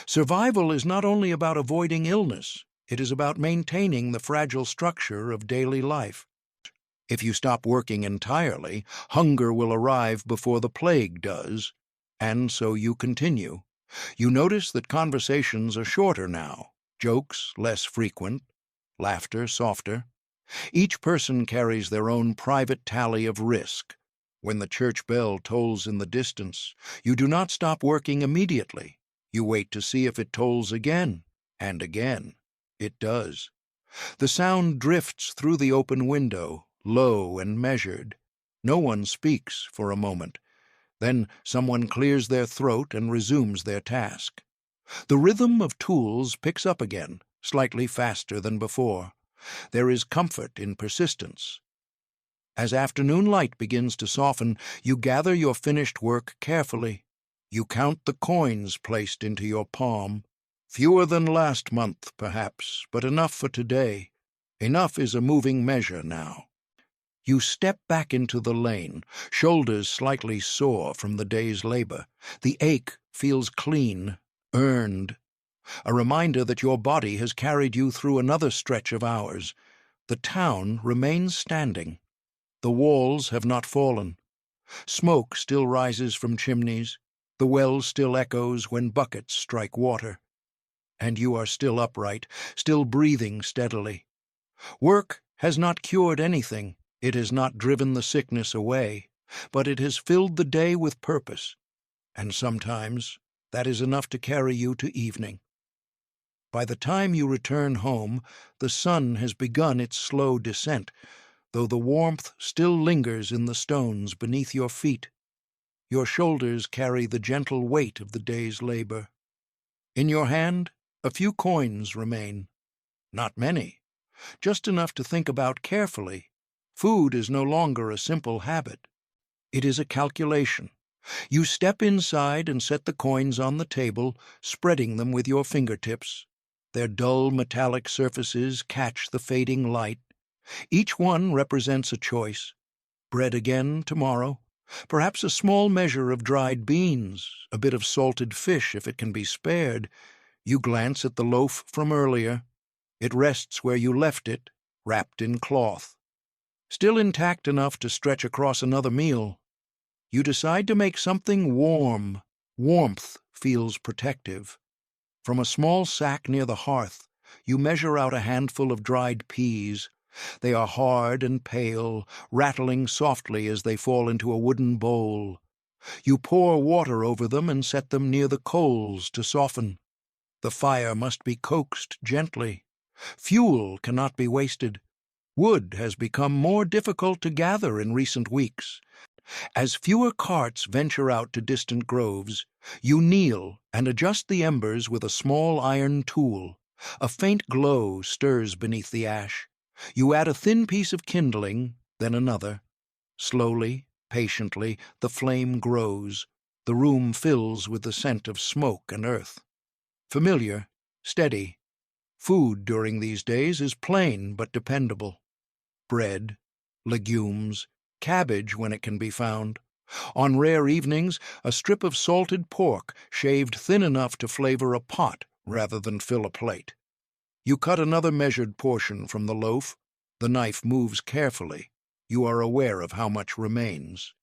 [SPEAKER 1] Survival is not only about avoiding illness, it is about maintaining the fragile structure of daily life. If you stop working entirely, hunger will arrive before the plague does, and so you continue. You notice that conversations are shorter now, jokes less frequent, laughter softer. Each person carries their own private tally of risk. When the church bell tolls in the distance, you do not stop working immediately. You wait to see if it tolls again, and again. It does. The sound drifts through the open window, low and measured. No one speaks for a moment. Then someone clears their throat and resumes their task. The rhythm of tools picks up again, slightly faster than before. There is comfort in persistence. As afternoon light begins to soften, you gather your finished work carefully. You count the coins placed into your palm. Fewer than last month, perhaps, but enough for today. Enough is a moving measure now. You step back into the lane, shoulders slightly sore from the day's labor. The ache feels clean, earned. A reminder that your body has carried you through another stretch of hours. The town remains standing. The walls have not fallen. Smoke still rises from chimneys. The well still echoes when buckets strike water. And you are still upright, still breathing steadily. Work has not cured anything. It has not driven the sickness away, but it has filled the day with purpose. And sometimes that is enough to carry you to evening. By the time you return home, the sun has begun its slow descent, though the warmth still lingers in the stones beneath your feet. Your shoulders carry the gentle weight of the day's labor. In your hand, a few coins remain. Not many, just enough to think about carefully. Food is no longer a simple habit. It is a calculation. You step inside and set the coins on the table, spreading them with your fingertips. Their dull metallic surfaces catch the fading light. Each one represents a choice. Bread again tomorrow. Perhaps a small measure of dried beans, a bit of salted fish if it can be spared. You glance at the loaf from earlier. It rests where you left it, wrapped in cloth. Still intact enough to stretch across another meal. You decide to make something warm. Warmth feels protective. From a small sack near the hearth, you measure out a handful of dried peas. They are hard and pale, rattling softly as they fall into a wooden bowl. You pour water over them and set them near the coals to soften. The fire must be coaxed gently. Fuel cannot be wasted. Wood has become more difficult to gather in recent weeks. As fewer carts venture out to distant groves, you kneel and adjust the embers with a small iron tool. A faint glow stirs beneath the ash. You add a thin piece of kindling, then another. Slowly, patiently, the flame grows. The room fills with the scent of smoke and earth. Familiar, steady. Food during these days is plain but dependable. Bread, legumes, cabbage when it can be found. On rare evenings, a strip of salted pork shaved thin enough to flavor a pot rather than fill a plate. You cut another measured portion from the loaf. The knife moves carefully. You are aware of how much remains.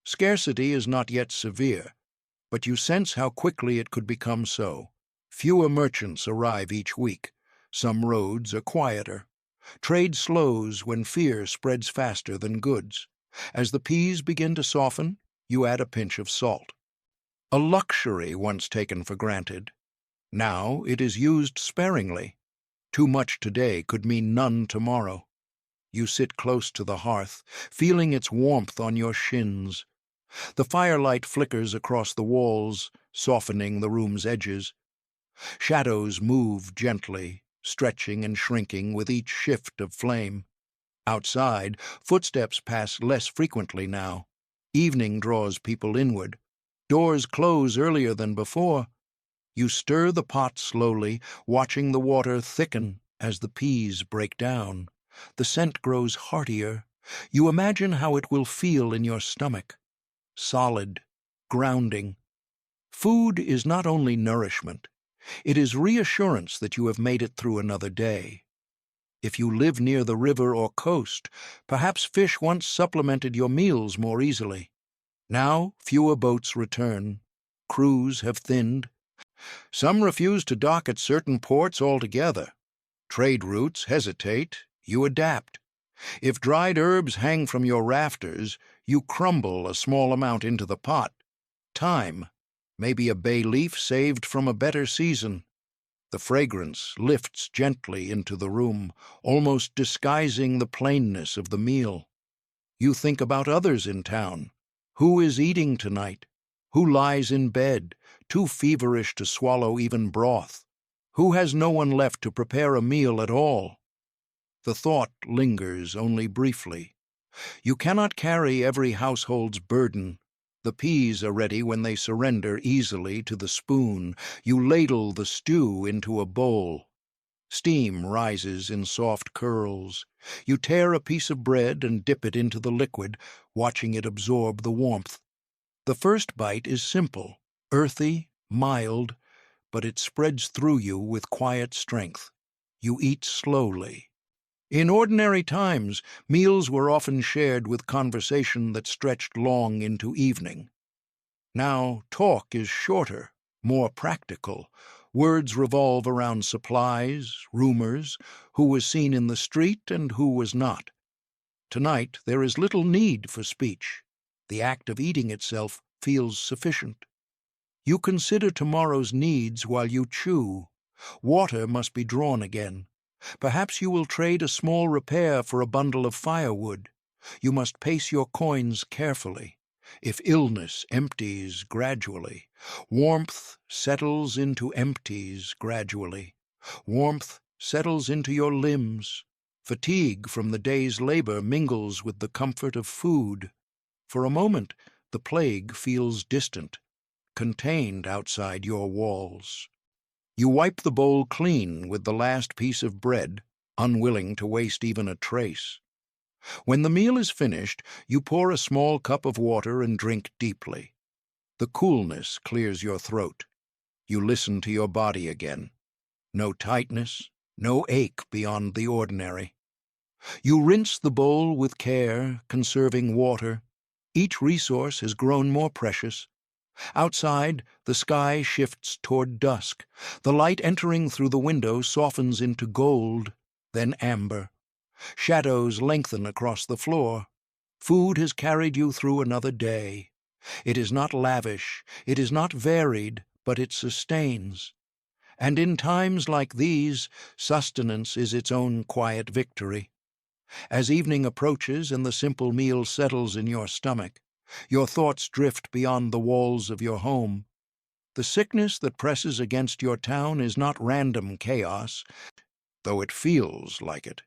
[SPEAKER 1] Scarcity is not yet severe, but you sense how quickly it could become so. Fewer merchants arrive each week. Some roads are quieter. Trade slows when fear spreads faster than goods. As the peas begin to soften, you add a pinch of salt. A luxury once taken for granted. Now it is used sparingly. Too much today could mean none tomorrow. You sit close to the hearth, feeling its warmth on your shins. The firelight flickers across the walls, softening the room's edges. Shadows move gently, stretching and shrinking with each shift of flame. Outside, footsteps pass less frequently now. Evening draws people inward. Doors close earlier than before. You stir the pot slowly, watching the water thicken as the peas break down. The scent grows heartier. You imagine how it will feel in your stomach. Solid, grounding. Food is not only nourishment. It is reassurance that you have made it through another day. If you live near the river or coast, perhaps fish once supplemented your meals more easily. Now fewer boats return. Crews have thinned. Some refuse to dock at certain ports altogether. Trade routes hesitate. You adapt. If dried herbs hang from your rafters, you crumble a small amount into the pot. Time. Maybe a bay leaf saved from a better season. The fragrance lifts gently into the room, almost disguising the plainness of the meal. You think about others in town. Who is eating tonight? Who lies in bed, too feverish to swallow even broth? Who has no one left to prepare a meal at all? The thought lingers only briefly. You cannot carry every household's burden. The peas are ready when they surrender easily to the spoon. You ladle the stew into a bowl. Steam rises in soft curls. You tear a piece of bread and dip it into the liquid, watching it absorb the warmth. The first bite is simple, earthy, mild, but it spreads through you with quiet strength. You eat slowly. In ordinary times, meals were often shared with conversation that stretched long into evening. Now, talk is shorter, more practical. Words revolve around supplies, rumors, who was seen in the street and who was not. Tonight, there is little need for speech. The act of eating itself feels sufficient. You consider tomorrow's needs while you chew. Water must be drawn again. Perhaps you will trade a small repair for a bundle of firewood. You must pace your coins carefully. If illness empties gradually, warmth settles into empties gradually. Warmth settles into your limbs. Fatigue from the day's labor mingles with the comfort of food. For a moment, the plague feels distant, contained outside your walls. You wipe the bowl clean with the last piece of bread, unwilling to waste even a trace. When the meal is finished, you pour a small cup of water and drink deeply. The coolness clears your throat. You listen to your body again. No tightness, no ache beyond the ordinary. You rinse the bowl with care, conserving water. Each resource has grown more precious. Outside, the sky shifts toward dusk. The light entering through the window softens into gold, then amber. Shadows lengthen across the floor. Food has carried you through another day. It is not lavish, it is not varied, but it sustains. And in times like these, sustenance is its own quiet victory. As evening approaches and the simple meal settles in your stomach, your thoughts drift beyond the walls of your home. The sickness that presses against your town is not random chaos, though it feels like it.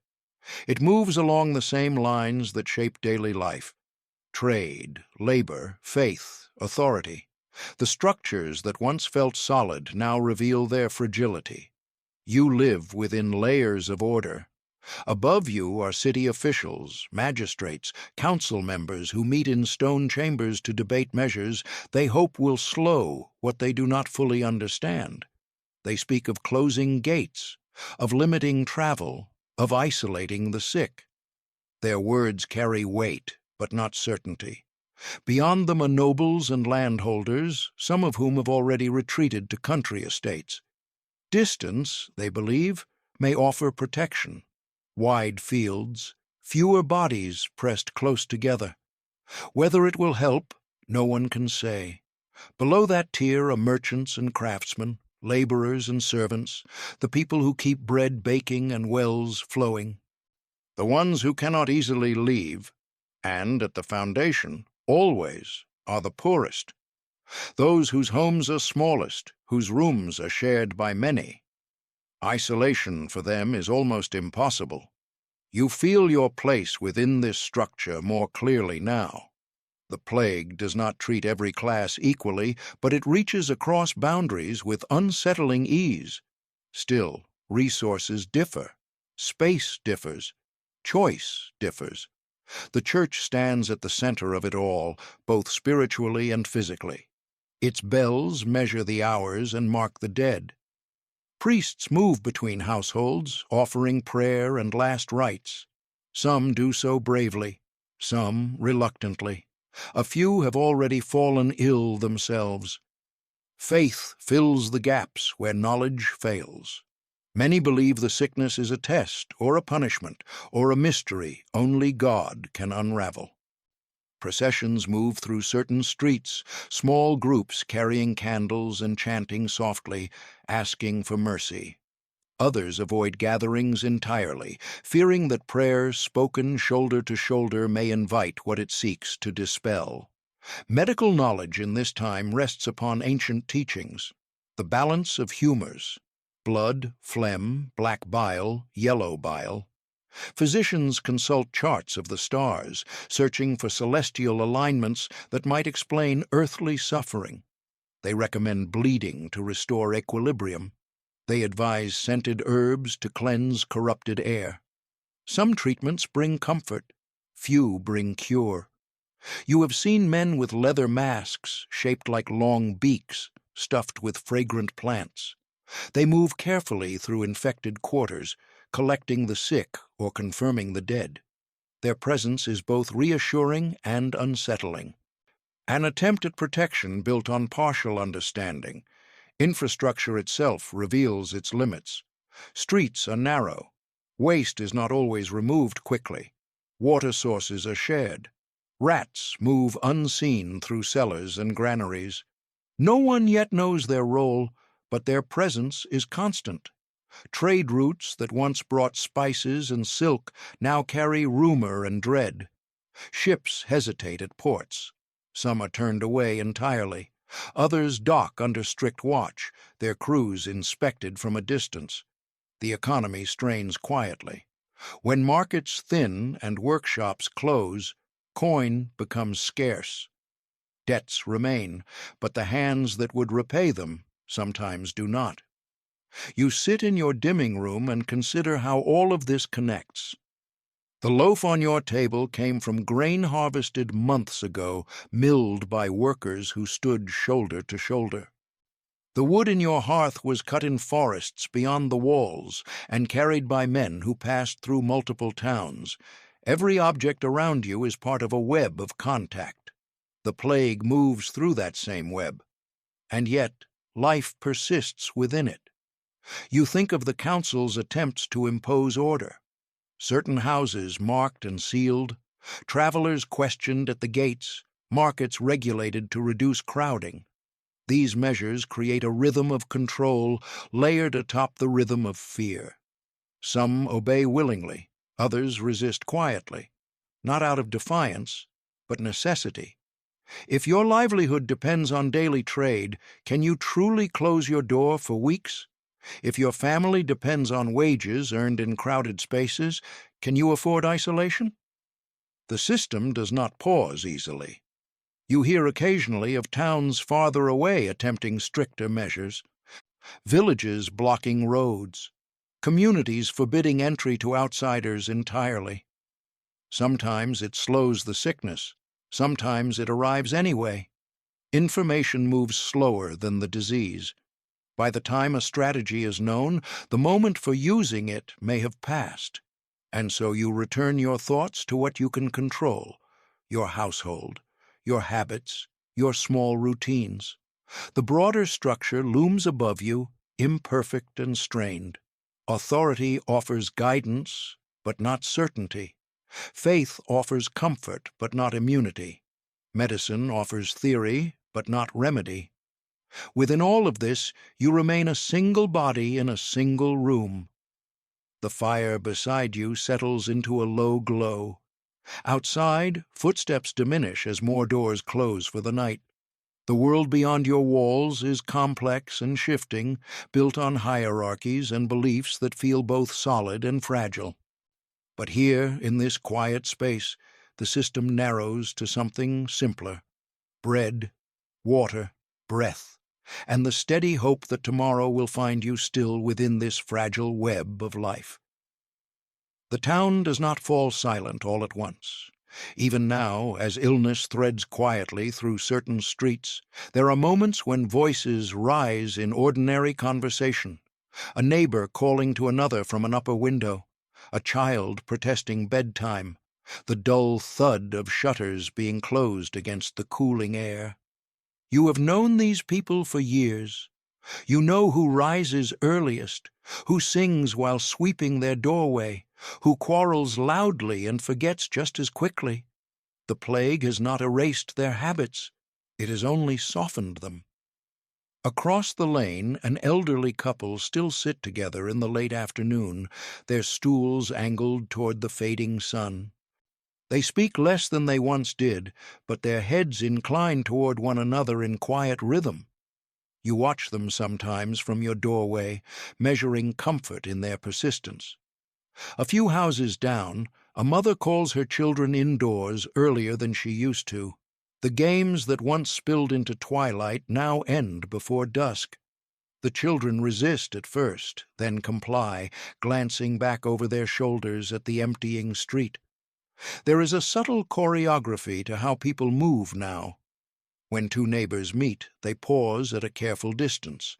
[SPEAKER 1] It moves along the same lines that shape daily life: trade, labor, faith, authority. The structures that once felt solid now reveal their fragility. You live within layers of order. Above you are city officials, magistrates, council members who meet in stone chambers to debate measures they hope will slow what they do not fully understand. They speak of closing gates, of limiting travel, of isolating the sick. Their words carry weight, but not certainty. Beyond them are nobles and landholders, some of whom have already retreated to country estates. Distance, they believe, may offer protection. Wide fields, fewer bodies pressed close together. Whether it will help, no one can say. Below that tier are merchants and craftsmen, laborers and servants, the people who keep bread baking and wells flowing. The ones who cannot easily leave, and at the foundation, always, are the poorest. Those whose homes are smallest, whose rooms are shared by many. Isolation for them is almost impossible. You feel your place within this structure more clearly now. The plague does not treat every class equally, but it reaches across boundaries with unsettling ease. Still, resources differ. Space differs. Choice differs. The church stands at the center of it all, both spiritually and physically. Its bells measure the hours and mark the dead. Priests move between households, offering prayer and last rites. Some do so bravely, some reluctantly. A few have already fallen ill themselves. Faith fills the gaps where knowledge fails. Many believe the sickness is a test or a punishment or a mystery only God can unravel. Processions move through certain streets, small groups carrying candles and chanting softly, asking for mercy. Others avoid gatherings entirely, fearing that prayer spoken shoulder to shoulder may invite what it seeks to dispel. Medical knowledge in this time rests upon ancient teachings, the balance of humors: blood, phlegm, black bile, yellow bile. Physicians consult charts of the stars, searching for celestial alignments that might explain earthly suffering. They recommend bleeding to restore equilibrium. They advise scented herbs to cleanse corrupted air. Some treatments bring comfort, few bring cure. You have seen men with leather masks shaped like long beaks, stuffed with fragrant plants. They move carefully through infected quarters, collecting the sick or confirming the dead. Their presence is both reassuring and unsettling. An attempt at protection built on partial understanding. Infrastructure itself reveals its limits. Streets are narrow. Waste is not always removed quickly. Water sources are shared. Rats move unseen through cellars and granaries. No one yet knows their role, but their presence is constant. Trade routes that once brought spices and silk now carry rumor and dread. Ships hesitate at ports. Some are turned away entirely. Others dock under strict watch, their crews inspected from a distance. The economy strains quietly. When markets thin and workshops close, coin becomes scarce. Debts remain, but the hands that would repay them sometimes do not. You sit in your dimming room and consider how all of this connects. The loaf on your table came from grain harvested months ago, milled by workers who stood shoulder to shoulder. The wood in your hearth was cut in forests beyond the walls and carried by men who passed through multiple towns. Every object around you is part of a web of contact. The plague moves through that same web, and yet life persists within it. You think of the council's attempts to impose order. Certain houses marked and sealed, travelers questioned at the gates, markets regulated to reduce crowding. These measures create a rhythm of control layered atop the rhythm of fear. Some obey willingly, others resist quietly, not out of defiance, but necessity. If your livelihood depends on daily trade, can you truly close your door for weeks? If your family depends on wages earned in crowded spaces, can you afford isolation? The system does not pause easily. You hear occasionally of towns farther away attempting stricter measures, villages blocking roads, communities forbidding entry to outsiders entirely. Sometimes it slows the sickness, sometimes it arrives anyway. Information moves slower than the disease. By the time a strategy is known, the moment for using it may have passed, and so you return your thoughts to what you can control: your household, your habits, your small routines. The broader structure looms above you, imperfect and strained. Authority offers guidance, but not certainty. Faith offers comfort, but not immunity. Medicine offers theory, but not remedy. Within all of this, you remain a single body in a single room. The fire beside you settles into a low glow. Outside, footsteps diminish as more doors close for the night. The world beyond your walls is complex and shifting, built on hierarchies and beliefs that feel both solid and fragile. But here, in this quiet space, the system narrows to something simpler: bread, water, breath, and the steady hope that tomorrow will find you still within this fragile web of life. The town does not fall silent all at once. Even now, as illness threads quietly through certain streets, there are moments when voices rise in ordinary conversation: a neighbor calling to another from an upper window, a child protesting bedtime, the dull thud of shutters being closed against the cooling air. You have known these people for years. You know who rises earliest, who sings while sweeping their doorway, who quarrels loudly and forgets just as quickly. The plague has not erased their habits, it has only softened them. Across the lane, an elderly couple still sit together in the late afternoon, their stools angled toward the fading sun. They speak less than they once did, but their heads incline toward one another in quiet rhythm. You watch them sometimes from your doorway, measuring comfort in their persistence. A few houses down, a mother calls her children indoors earlier than she used to. The games that once spilled into twilight now end before dusk. The children resist at first, then comply, glancing back over their shoulders at the emptying street. There is a subtle choreography to how people move now. When two neighbors meet, they pause at a careful distance.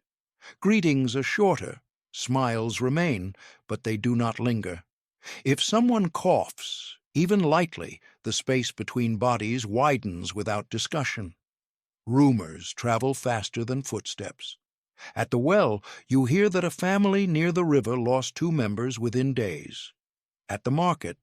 [SPEAKER 1] Greetings are shorter, smiles remain, but they do not linger. If someone coughs, even lightly, the space between bodies widens without discussion. Rumors travel faster than footsteps. At the well, you hear that a family near the river lost 2 members within days. At the market,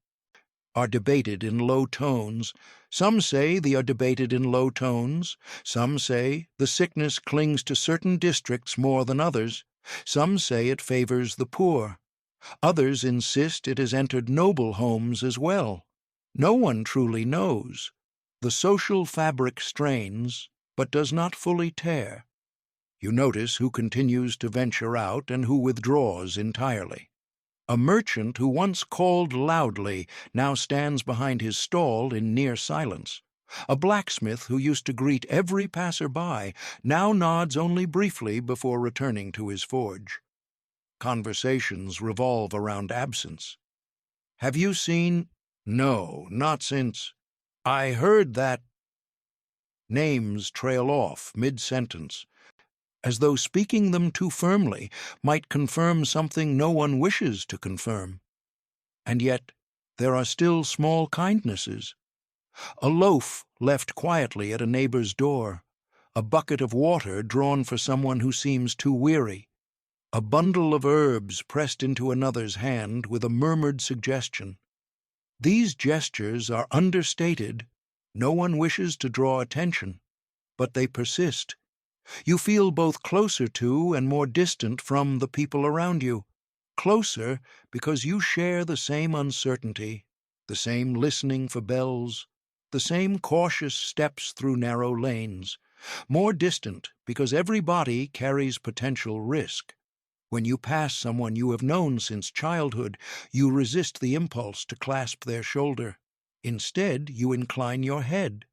[SPEAKER 1] are debated in low tones. Some say they are debated in low tones. Some say the sickness clings to certain districts more than others. Some say it favors the poor. Others insist it has entered noble homes as well. No one truly knows. The social fabric strains, but does not fully tear. You notice who continues to venture out and who withdraws entirely. A merchant who once called loudly now stands behind his stall in near silence. A blacksmith who used to greet every passer-by now nods only briefly before returning to his forge. Conversations revolve around absence. Have you seen? No, not since. I heard that. Names trail off mid-sentence. as though speaking them too firmly might confirm something no one wishes to confirm. And yet, there are still small kindnesses. A loaf left quietly at a neighbor's door, a bucket of water drawn for someone who seems too weary, a bundle of herbs pressed into another's hand with a murmured suggestion. These gestures are understated. No one wishes to draw attention, but they persist. You feel both closer to and more distant from the people around you. Closer because you share the same uncertainty, the same listening for bells, the same cautious steps through narrow lanes. More distant because every body carries potential risk. When you pass someone you have known since childhood, you resist the impulse to clasp their shoulder. Instead, you incline your head.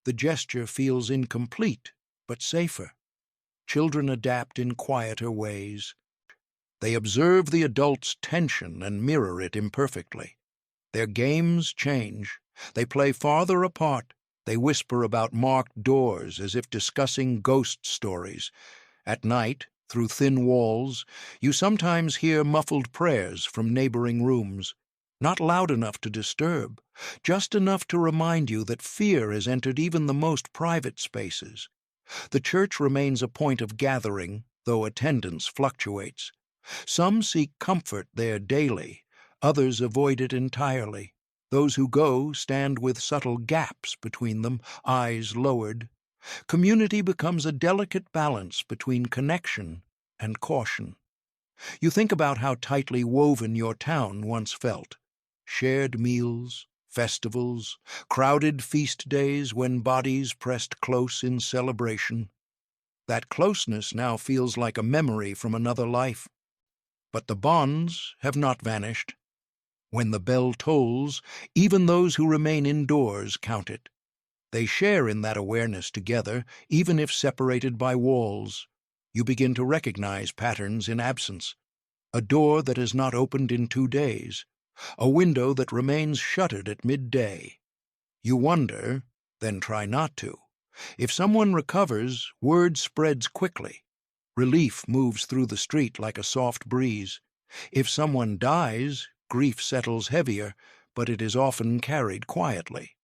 [SPEAKER 1] The gesture feels incomplete, but safer. Children adapt in quieter ways. They observe the adult's tension and mirror it imperfectly. Their games change. They play farther apart. They whisper about marked doors as if discussing ghost stories. At night, through thin walls, you sometimes hear muffled prayers from neighboring rooms. Not loud enough to disturb, just enough to remind you that fear has entered even the most private spaces. The church remains a point of gathering, though attendance fluctuates. Some seek comfort there daily, others avoid it entirely. Those who go stand with subtle gaps between them, eyes lowered. Community becomes a delicate balance between connection and caution. You think about how tightly woven your town once felt. Shared meals, festivals, crowded feast days when bodies pressed close in celebration. That closeness now feels like a memory from another life. But the bonds have not vanished. When the bell tolls, even those who remain indoors count it. They share in that awareness together, even if separated by walls. You begin to recognize patterns in absence. A door that has not opened in 2 days. A window that remains shuttered at midday. You wonder, then try not to. If someone recovers, word spreads quickly. Relief moves through the street like a soft breeze. If someone dies, grief settles heavier, but it is often carried quietly.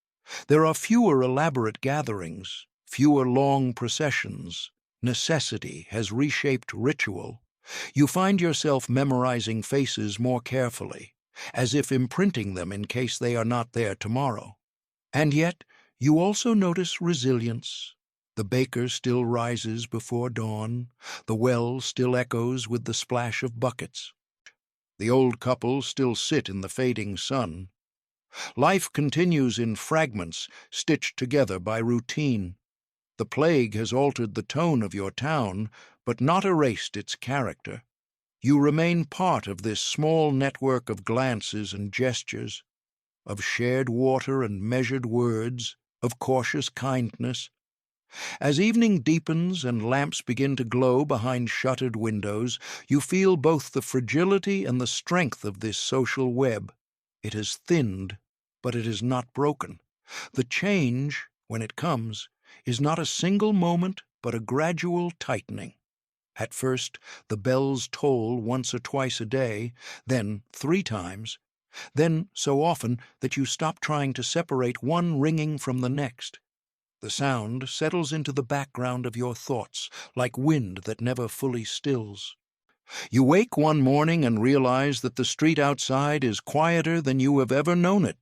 [SPEAKER 1] There are fewer elaborate gatherings, fewer long processions. Necessity has reshaped ritual. You find yourself memorizing faces more carefully, as if imprinting them in case they are not there tomorrow. And yet, you also notice resilience. The baker still rises before dawn. The well still echoes with the splash of buckets. The old couple still sit in the fading sun. Life continues in fragments stitched together by routine. The plague has altered the tone of your town, but not erased its character. You remain part of this small network of glances and gestures, of shared water and measured words, of cautious kindness. As evening deepens and lamps begin to glow behind shuttered windows, you feel both the fragility and the strength of this social web. It has thinned, but it is not broken. The change, when it comes, is not a single moment, but a gradual tightening. At first, the bells toll once or twice a day, then 3 times, then so often that you stop trying to separate one ringing from the next. The sound settles into the background of your thoughts, like wind that never fully stills. You wake one morning and realize that the street outside is quieter than you have ever known it.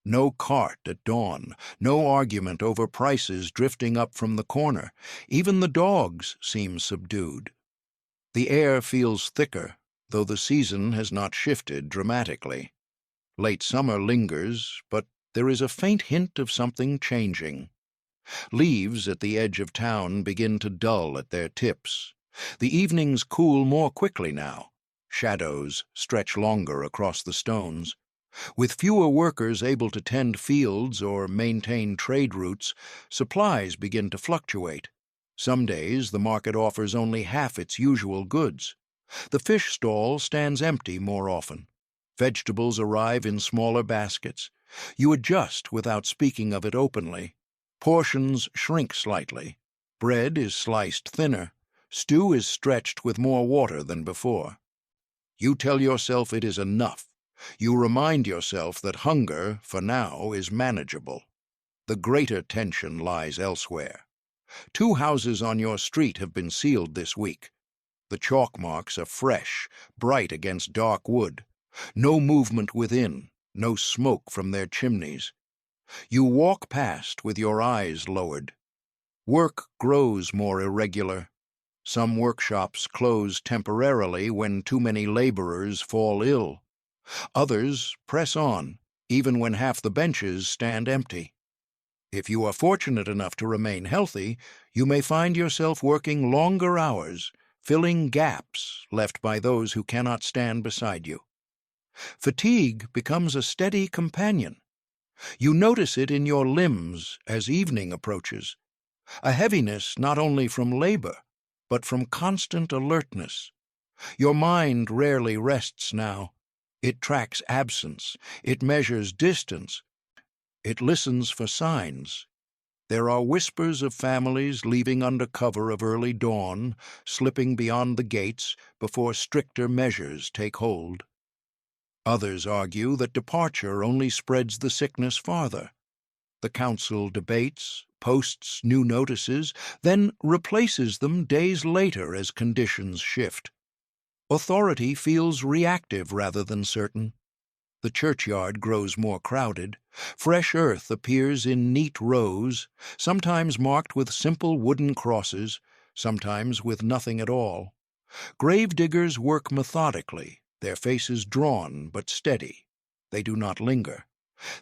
[SPEAKER 1] No cart at dawn, no argument over prices drifting up from the corner. Even the dogs seem subdued. The air feels thicker, though the season has not shifted dramatically. Late summer lingers, but there is a faint hint of something changing. Leaves at the edge of town begin to dull at their tips. The evenings cool more quickly now. Shadows stretch longer across the stones. With fewer workers able to tend fields or maintain trade routes, supplies begin to fluctuate. Some days the market offers only half its usual goods. The fish stall stands empty more often. Vegetables arrive in smaller baskets. You adjust without speaking of it openly. Portions shrink slightly. Bread is sliced thinner. Stew is stretched with more water than before. You tell yourself it is enough. You remind yourself that hunger, for now, is manageable. The greater tension lies elsewhere. 2 houses on your street have been sealed this week. The chalk marks are fresh, bright against dark wood. No movement within, no smoke from their chimneys. You walk past with your eyes lowered. Work grows more irregular. Some workshops close temporarily when too many laborers fall ill. Others press on, even when half the benches stand empty. If you are fortunate enough to remain healthy, you may find yourself working longer hours, filling gaps left by those who cannot stand beside you. Fatigue becomes a steady companion. You notice it in your limbs as evening approaches, a heaviness not only from labor, but from constant alertness. Your mind rarely rests now. It tracks absence, it measures distance, it listens for signs. There are whispers of families leaving under cover of early dawn, slipping beyond the gates before stricter measures take hold. Others argue that departure only spreads the sickness farther. The council debates, posts new notices, then replaces them days later as conditions shift. Authority feels reactive rather than certain. The churchyard grows more crowded. Fresh earth appears in neat rows, sometimes marked with simple wooden crosses, sometimes with nothing at all. Gravediggers work methodically, their faces drawn but steady. They do not linger.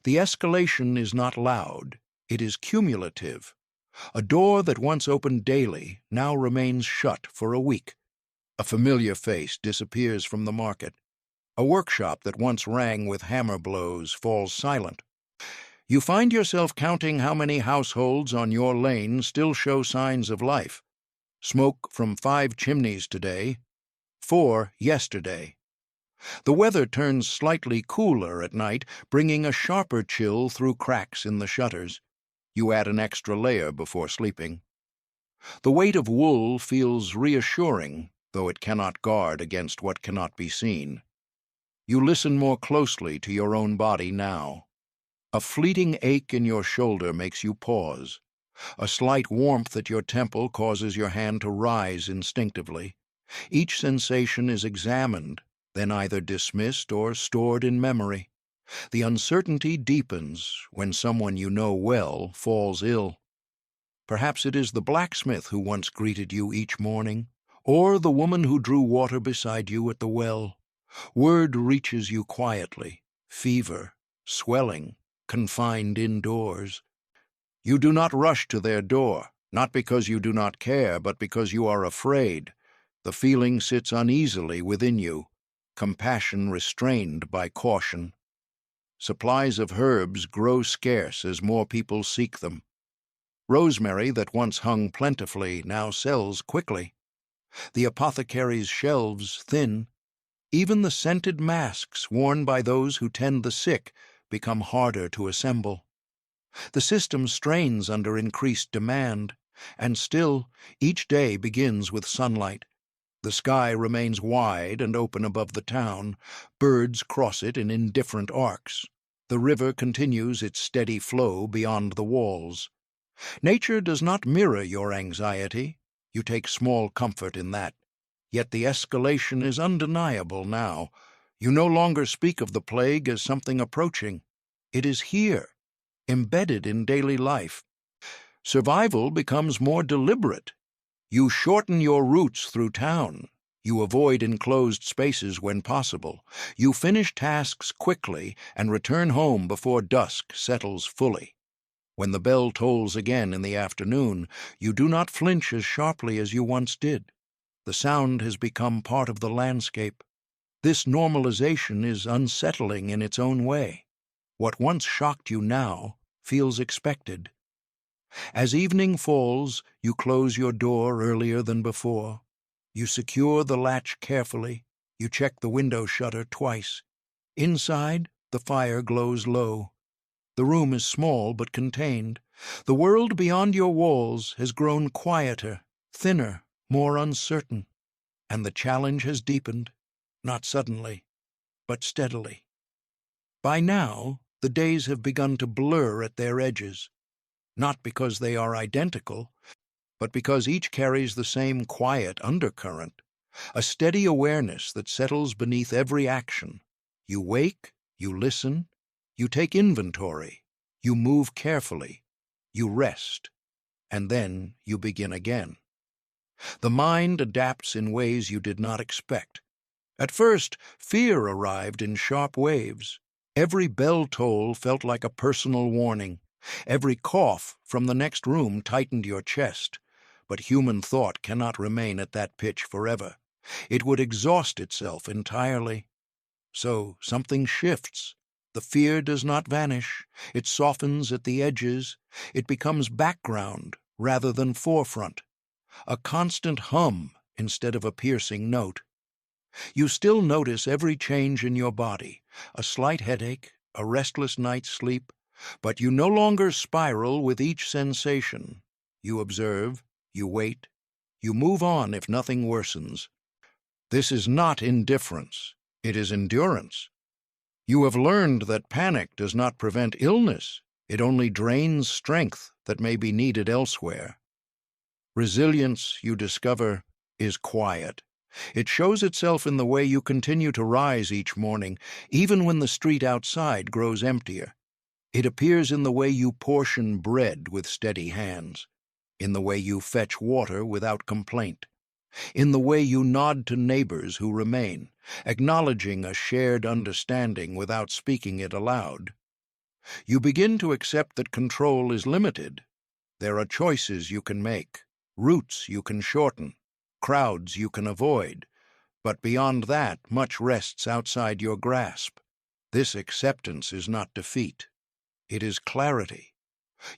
[SPEAKER 1] The escalation is not loud, it is cumulative. A door that once opened daily now remains shut for a week. A familiar face disappears from the market. A workshop that once rang with hammer blows falls silent. You find yourself counting how many households on your lane still show signs of life. Smoke from 5 chimneys today, 4 yesterday. The weather turns slightly cooler at night, bringing a sharper chill through cracks in the shutters. You add an extra layer before sleeping. The weight of wool feels reassuring, though it cannot guard against what cannot be seen. You listen more closely to your own body now. A fleeting ache in your shoulder makes you pause. A slight warmth at your temple causes your hand to rise instinctively. Each sensation is examined, then either dismissed or stored in memory. The uncertainty deepens when someone you know well falls ill. Perhaps it is the blacksmith who once greeted you each morning, or the woman who drew water beside you at the well. Word reaches you quietly, fever, swelling, confined indoors. You do not rush to their door, not because you do not care, but because you are afraid. The feeling sits uneasily within you, compassion restrained by caution. Supplies of herbs grow scarce as more people seek them. Rosemary that once hung plentifully now sells quickly. The apothecary's shelves thin. Even the scented masks worn by those who tend the sick become harder to assemble. The system strains under increased demand, and still, each day begins with sunlight. The sky remains wide and open above the town. Birds cross it in indifferent arcs. The river continues its steady flow beyond the walls. Nature does not mirror your anxiety. You take small comfort in that. Yet the escalation is undeniable now. You no longer speak of the plague as something approaching. It is here, embedded in daily life. Survival becomes more deliberate. You shorten your routes through town. You avoid enclosed spaces when possible. You finish tasks quickly and return home before dusk settles fully. When the bell tolls again in the afternoon, you do not flinch as sharply as you once did. The sound has become part of the landscape. This normalization is unsettling in its own way. What once shocked you now feels expected. As evening falls, you close your door earlier than before. You secure the latch carefully. You check the window shutter twice. Inside, the fire glows low. The room is small but contained. The world beyond your walls has grown quieter, thinner, more uncertain, and the challenge has deepened, not suddenly, but steadily. By now, the days have begun to blur at their edges, not because they are identical, but because each carries the same quiet undercurrent, a steady awareness that settles beneath every action. You wake, you listen, you take inventory, you move carefully, you rest, and then you begin again. The mind adapts in ways you did not expect. At first, fear arrived in sharp waves. Every bell toll felt like a personal warning. Every cough from the next room tightened your chest. But human thought cannot remain at that pitch forever. It would exhaust itself entirely. So something shifts. The fear does not vanish. It softens at the edges. It becomes background rather than forefront. A constant hum instead of a piercing note. You still notice every change in your body, a slight headache, a restless night's sleep, but you no longer spiral with each sensation. You observe, you wait, you move on if nothing worsens. This is not indifference, it is endurance. You have learned that panic does not prevent illness, it only drains strength that may be needed elsewhere. Resilience, you discover, is quiet. It shows itself in the way you continue to rise each morning, even when the street outside grows emptier. It appears in the way you portion bread with steady hands, in the way you fetch water without complaint, in the way you nod to neighbors who remain, acknowledging a shared understanding without speaking it aloud. You begin to accept that control is limited. There are choices you can make, routes you can shorten, crowds you can avoid, but beyond that, much rests outside your grasp. This acceptance is not defeat. It is clarity.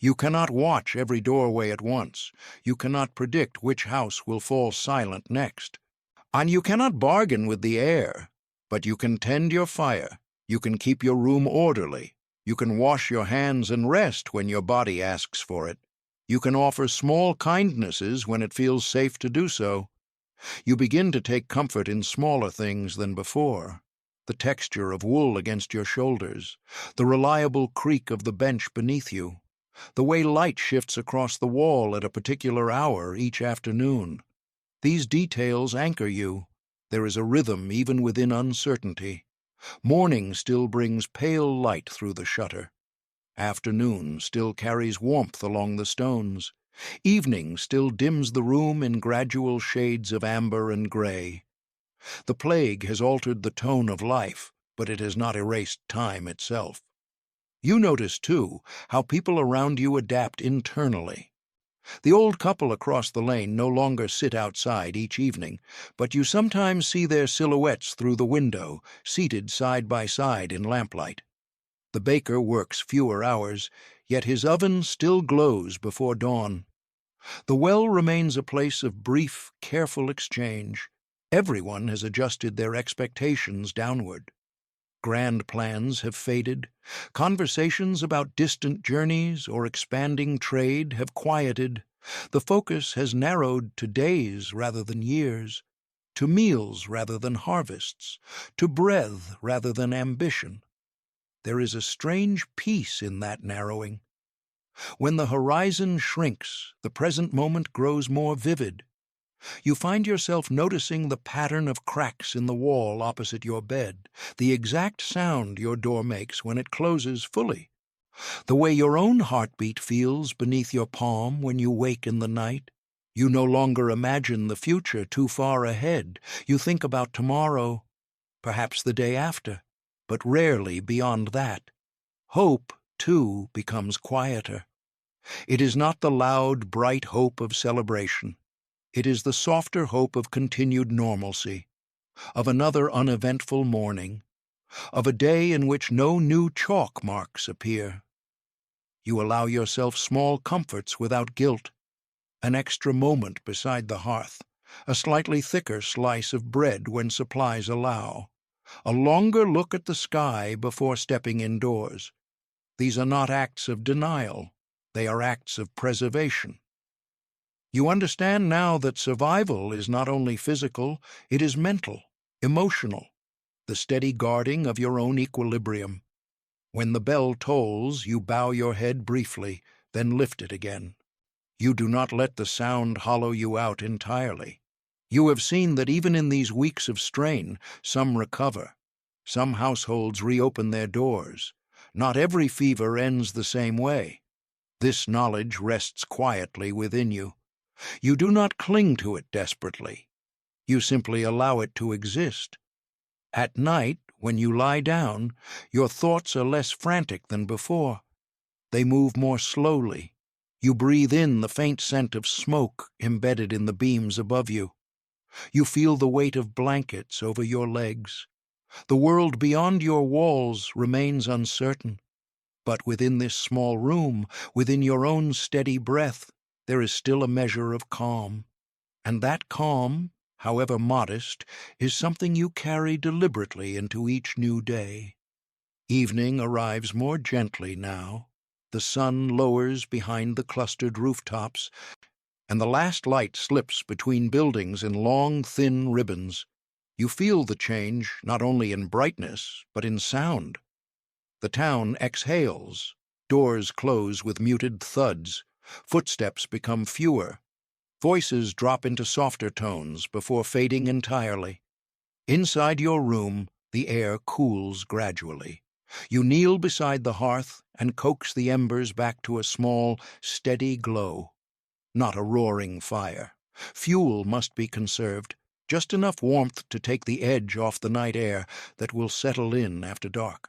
[SPEAKER 1] You cannot watch every doorway at once. You cannot predict which house will fall silent next. And you cannot bargain with the air, but you can tend your fire. You can keep your room orderly. You can wash your hands and rest when your body asks for it. You can offer small kindnesses when it feels safe to do so. You begin to take comfort in smaller things than before. The texture of wool against your shoulders, the reliable creak of the bench beneath you, the way light shifts across the wall at a particular hour each afternoon. These details anchor you. There is a rhythm even within uncertainty. Morning still brings pale light through the shutter. Afternoon still carries warmth along the stones. Evening still dims the room in gradual shades of amber and gray. The plague has altered the tone of life, but it has not erased time itself. You notice, too, how people around you adapt internally. The old couple across the lane no longer sit outside each evening, but you sometimes see their silhouettes through the window, seated side by side in lamplight. The baker works fewer hours, yet his oven still glows before dawn. The well remains a place of brief, careful exchange. Everyone has adjusted their expectations downward. Grand plans have faded. Conversations about distant journeys or expanding trade have quieted. The focus has narrowed to days rather than years, to meals rather than harvests, to breadth rather than ambition. There is a strange peace in that narrowing. When the horizon shrinks, the present moment grows more vivid. You find yourself noticing the pattern of cracks in the wall opposite your bed, the exact sound your door makes when it closes fully, the way your own heartbeat feels beneath your palm when you wake in the night. You no longer imagine the future too far ahead. You think about tomorrow, perhaps the day after, but rarely beyond that. Hope, too, becomes quieter. It is not the loud, bright hope of celebration. It is the softer hope of continued normalcy, of another uneventful morning, of a day in which no new chalk marks appear. You allow yourself small comforts without guilt, an extra moment beside the hearth, a slightly thicker slice of bread when supplies allow, a longer look at the sky before stepping indoors. These are not acts of denial, they are acts of preservation. You understand now that survival is not only physical, it is mental, emotional, the steady guarding of your own equilibrium. When the bell tolls, you bow your head briefly, then lift it again. You do not let the sound hollow you out entirely. You have seen that even in these weeks of strain, some recover. Some households reopen their doors. Not every fever ends the same way. This knowledge rests quietly within you. You do not cling to it desperately. You simply allow it to exist. At night, when you lie down, your thoughts are less frantic than before. They move more slowly. You breathe in the faint scent of smoke embedded in the beams above you. You feel the weight of blankets over your legs. The world beyond your walls remains uncertain. But within this small room, within your own steady breath, there is still a measure of calm. And that calm, however modest, is something you carry deliberately into each new day. Evening arrives more gently now. The sun lowers behind the clustered rooftops, and the last light slips between buildings in long, thin ribbons. You feel the change not only in brightness, but in sound. The town exhales. Doors close with muted thuds. Footsteps become fewer. Voices drop into softer tones before fading entirely. Inside your room, the air cools gradually. You kneel beside the hearth and coax the embers back to a small, steady glow. Not a roaring fire. Fuel must be conserved, just enough warmth to take the edge off the night air that will settle in after dark.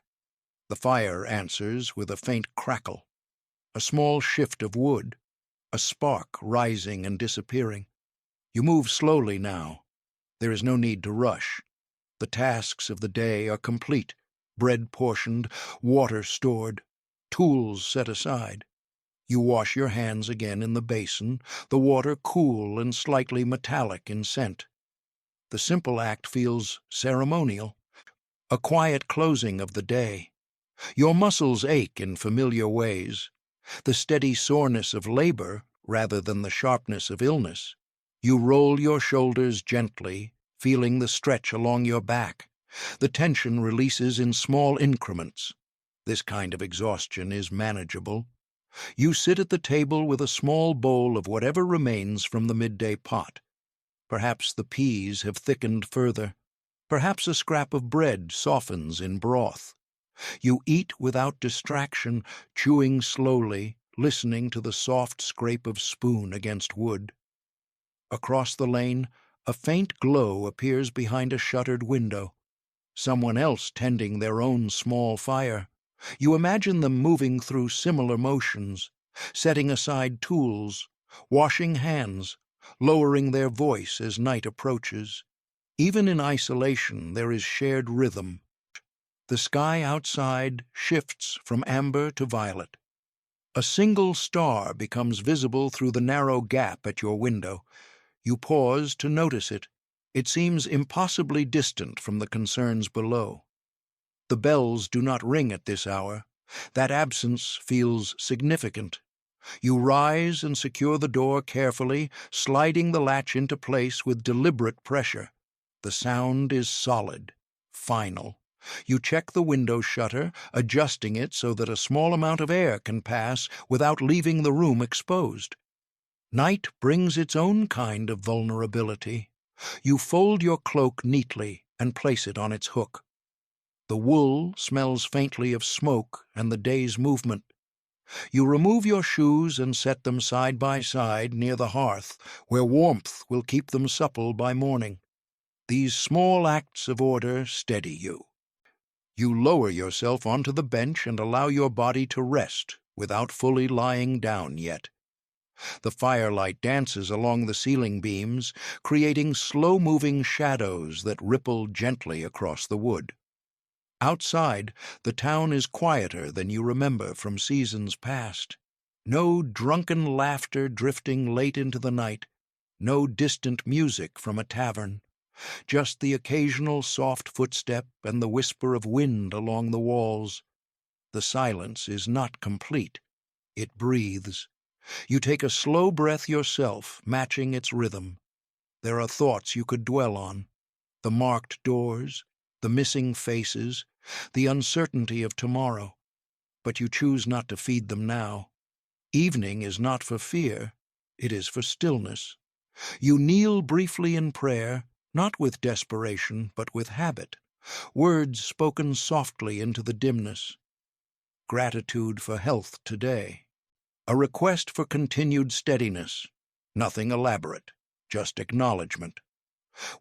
[SPEAKER 1] The fire answers with a faint crackle, a small shift of wood, a spark rising and disappearing. You move slowly now. There is no need to rush. The tasks of the day are complete, bread portioned, water stored, tools set aside. You wash your hands again in the basin, the water cool and slightly metallic in scent. The simple act feels ceremonial, a quiet closing of the day. Your muscles ache in familiar ways, the steady soreness of labor rather than the sharpness of illness. You roll your shoulders gently, feeling the stretch along your back. The tension releases in small increments. This kind of exhaustion is manageable. You sit at the table with a small bowl of whatever remains from the midday pot. Perhaps the peas have thickened further. Perhaps a scrap of bread softens in broth. You eat without distraction, chewing slowly, listening to the soft scrape of spoon against wood. Across the lane, a faint glow appears behind a shuttered window. Someone else tending their own small fire. You imagine them moving through similar motions, setting aside tools, washing hands, lowering their voice as night approaches. Even in isolation, there is shared rhythm. The sky outside shifts from amber to violet. A single star becomes visible through the narrow gap at your window. You pause to notice it. It seems impossibly distant from the concerns below. The bells do not ring at this hour. That absence feels significant. You rise and secure the door carefully, sliding the latch into place with deliberate pressure. The sound is solid, final. You check the window shutter, adjusting it so that a small amount of air can pass without leaving the room exposed. Night brings its own kind of vulnerability. You fold your cloak neatly and place it on its hook. The wool smells faintly of smoke and the day's movement. You remove your shoes and set them side by side near the hearth, where warmth will keep them supple by morning. These small acts of order steady you. You lower yourself onto the bench and allow your body to rest without fully lying down yet. The firelight dances along the ceiling beams, creating slow-moving shadows that ripple gently across the wood. Outside, the town is quieter than you remember from seasons past. No drunken laughter drifting late into the night, no distant music from a tavern, just the occasional soft footstep and the whisper of wind along the walls. The silence is not complete. It breathes. You take a slow breath yourself, matching its rhythm. There are thoughts you could dwell on: the marked doors, the missing faces, the uncertainty of tomorrow. But you choose not to feed them now. Evening is not for fear, it is for stillness. You kneel briefly in prayer, not with desperation, but with habit, words spoken softly into the dimness. Gratitude for health today. A request for continued steadiness. Nothing elaborate, just acknowledgement.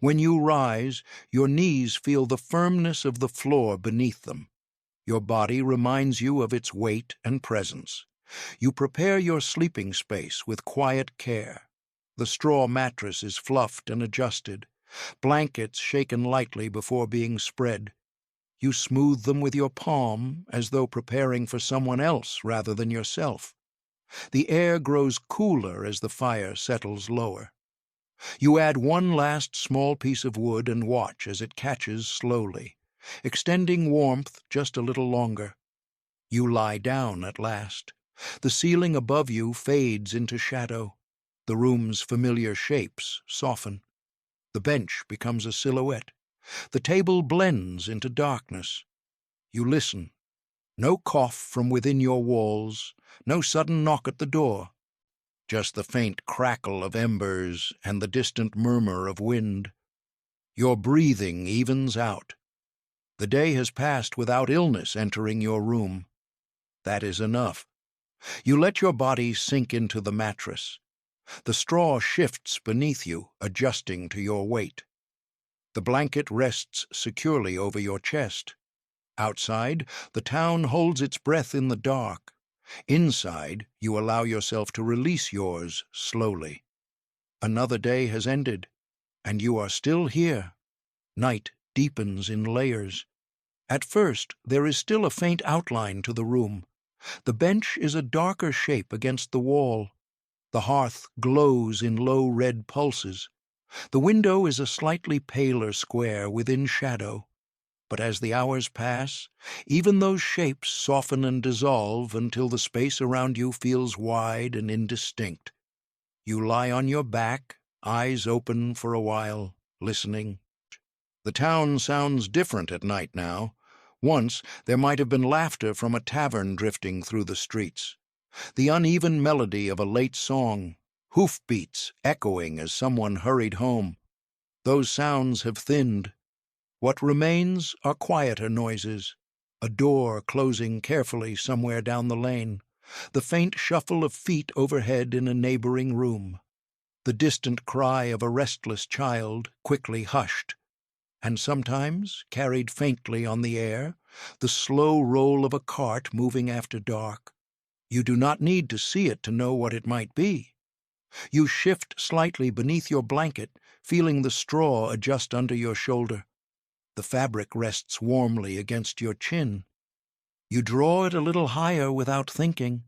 [SPEAKER 1] When you rise, your knees feel the firmness of the floor beneath them. Your body reminds you of its weight and presence. You prepare your sleeping space with quiet care. The straw mattress is fluffed and adjusted, blankets shaken lightly before being spread. You smooth them with your palm as though preparing for someone else rather than yourself. The air grows cooler as the fire settles lower. You add one last small piece of wood and watch as it catches slowly, extending warmth just a little longer. You lie down at last. The ceiling above you fades into shadow. The room's familiar shapes soften. The bench becomes a silhouette. The table blends into darkness. You listen. No cough from within your walls, no sudden knock at the door. Just the faint crackle of embers and the distant murmur of wind. Your breathing evens out. The day has passed without illness entering your room. That is enough. You let your body sink into the mattress. The straw shifts beneath you, adjusting to your weight. The blanket rests securely over your chest. Outside, the town holds its breath in the dark. Inside, you allow yourself to release yours slowly. Another day has ended, and you are still here. Night deepens in layers. At first, there is still a faint outline to the room. The bench is a darker shape against the wall. The hearth glows in low red pulses. The window is a slightly paler square within shadow. But as the hours pass, even those shapes soften and dissolve until the space around you feels wide and indistinct. You lie on your back, eyes open for a while, listening. The town sounds different at night now. Once there might have been laughter from a tavern drifting through the streets. The uneven melody of a late song, hoofbeats echoing as someone hurried home. Those sounds have thinned. What remains are quieter noises, a door closing carefully somewhere down the lane, the faint shuffle of feet overhead in a neighboring room, the distant cry of a restless child quickly hushed, and sometimes, carried faintly on the air, the slow roll of a cart moving after dark. You do not need to see it to know what it might be. You shift slightly beneath your blanket, feeling the straw adjust under your shoulder. The fabric rests warmly against your chin. You draw it a little higher without thinking.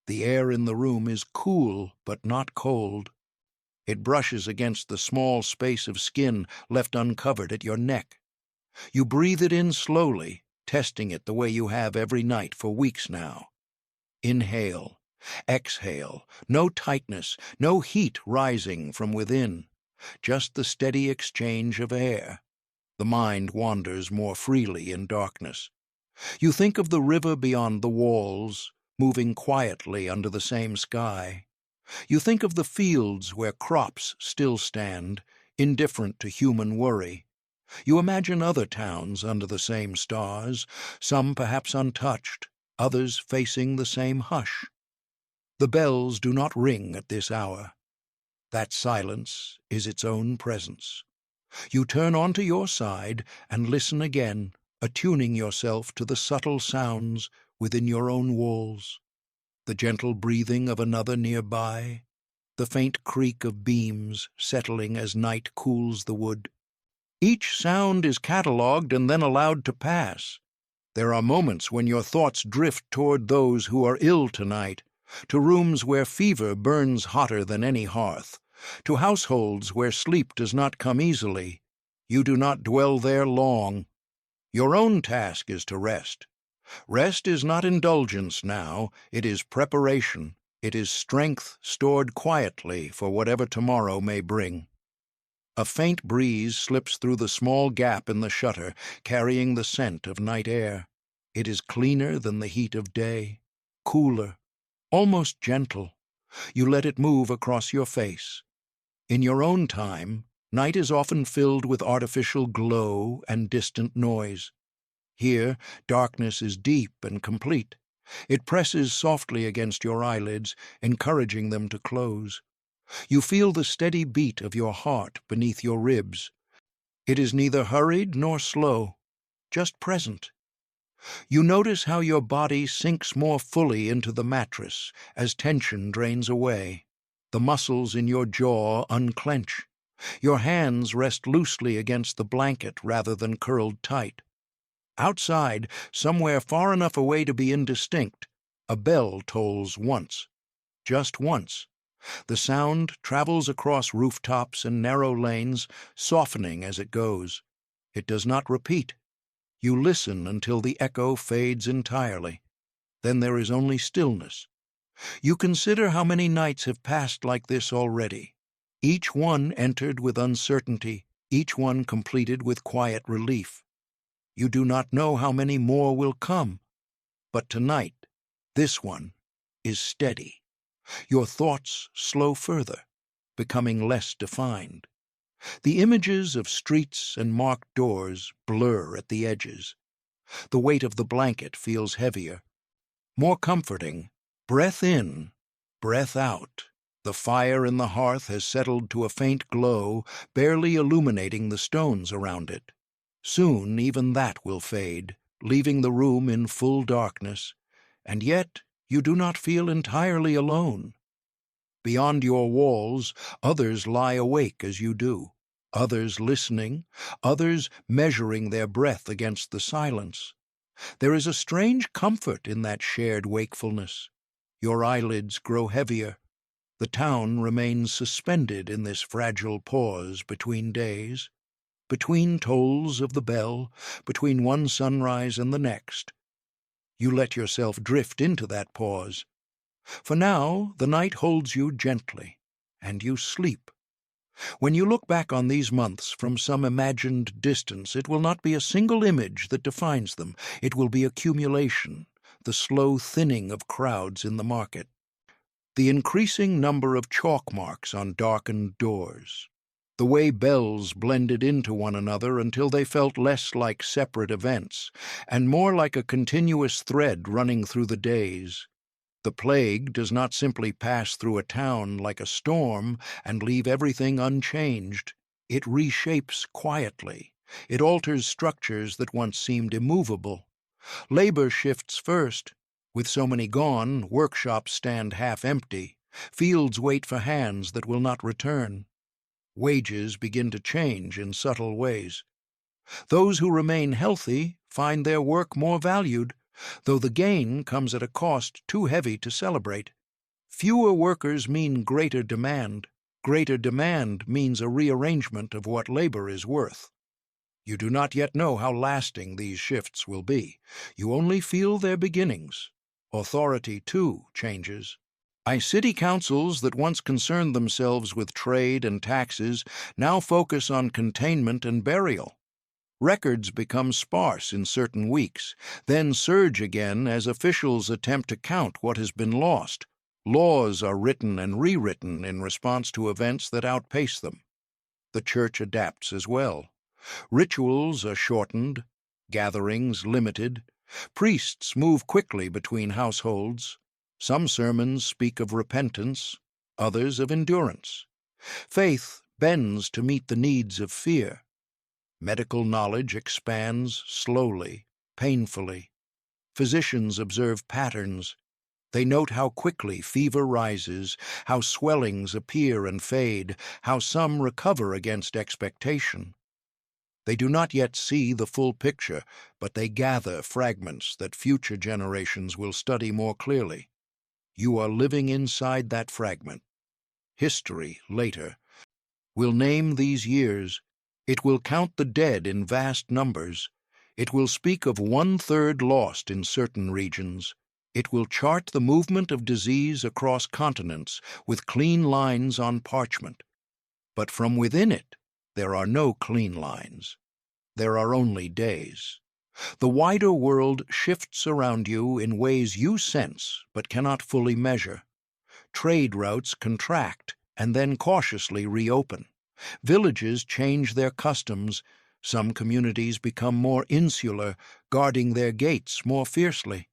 [SPEAKER 1] The air in the room is cool but not cold. It brushes against the small space of skin left uncovered at your neck. You breathe it in slowly, testing it the way you have every night for weeks now. Inhale, exhale, no tightness, no heat rising from within, just the steady exchange of air. The mind wanders more freely in darkness. You think of the river beyond the walls, moving quietly under the same sky. You think of the fields where crops still stand, indifferent to human worry. You imagine other towns under the same stars, some perhaps untouched, others facing the same hush. The bells do not ring at this hour. That silence is its own presence. You turn onto your side and listen again, attuning yourself to the subtle sounds within your own walls. The gentle breathing of another nearby, the faint creak of beams settling as night cools the wood. Each sound is catalogued and then allowed to pass. There are moments when your thoughts drift toward those who are ill tonight, to rooms where fever burns hotter than any hearth, to households where sleep does not come easily. You do not dwell there long. Your own task is to rest. Rest is not indulgence now, it is preparation. It is strength stored quietly for whatever tomorrow may bring. A faint breeze slips through the small gap in the shutter, carrying the scent of night air. It is cleaner than the heat of day, cooler, almost gentle. You let it move across your face. In your own time, night is often filled with artificial glow and distant noise. Here, darkness is deep and complete. It presses softly against your eyelids, encouraging them to close. You feel the steady beat of your heart beneath your ribs. It is neither hurried nor slow, just present. You notice how your body sinks more fully into the mattress as tension drains away. The muscles in your jaw unclench. Your hands rest loosely against the blanket rather than curled tight. Outside, somewhere far enough away to be indistinct, a bell tolls once. Just once. The sound travels across rooftops and narrow lanes, softening as it goes. It does not repeat. You listen until the echo fades entirely. Then there is only stillness. You consider how many nights have passed like this already. Each one entered with uncertainty, each one completed with quiet relief. You do not know how many more will come. But tonight, this one is steady. Your thoughts slow further, becoming less defined. The images of streets and marked doors blur at the edges. The weight of the blanket feels heavier. More comforting, breath in, breath out. The fire in the hearth has settled to a faint glow, barely illuminating the stones around it. Soon even that will fade, leaving the room in full darkness, and yet you do not feel entirely alone. Beyond your walls, others lie awake as you do, others listening, others measuring their breath against the silence. There is a strange comfort in that shared wakefulness. Your eyelids grow heavier. The town remains suspended in this fragile pause between days. Between tolls of the bell, between one sunrise and the next. You let yourself drift into that pause. For now, the night holds you gently, and you sleep. When you look back on these months from some imagined distance, it will not be a single image that defines them. It will be accumulation, the slow thinning of crowds in the market, the increasing number of chalk marks on darkened doors, the way bells blended into one another until they felt less like separate events and more like a continuous thread running through the days. The plague does not simply pass through a town like a storm and leave everything unchanged. It reshapes quietly. It alters structures that once seemed immovable. Labor shifts first. With so many gone, workshops stand half empty. Fields wait for hands that will not return. Wages begin to change in subtle ways. Those who remain healthy find their work more valued, though the gain comes at a cost too heavy to celebrate. Fewer workers mean greater demand. Greater demand means a rearrangement of what labor is worth. You do not yet know how lasting these shifts will be. You only feel their beginnings. Authority, too, changes. City councils that once concerned themselves with trade and taxes now focus on containment and burial. Records become sparse in certain weeks, then surge again as officials attempt to count what has been lost. Laws are written and rewritten in response to events that outpace them. The church adapts as well. Rituals are shortened, gatherings limited. Priests move quickly between households. Some sermons speak of repentance, others of endurance. Faith bends to meet the needs of fear. Medical knowledge expands slowly, painfully. Physicians observe patterns. They note how quickly fever rises, how swellings appear and fade, how some recover against expectation. They do not yet see the full picture, but they gather fragments that future generations will study more clearly. You are living inside that fragment. History, later, will name these years. It will count the dead in vast numbers. It will speak of 1/3 lost in certain regions, It will chart the movement of disease across continents with clean lines on parchment. But from within it, there are no clean lines. There are only days. The wider world shifts around you in ways you sense but cannot fully measure. Trade routes contract and then cautiously reopen. Villages change their customs. Some communities become more insular, guarding their gates more fiercely.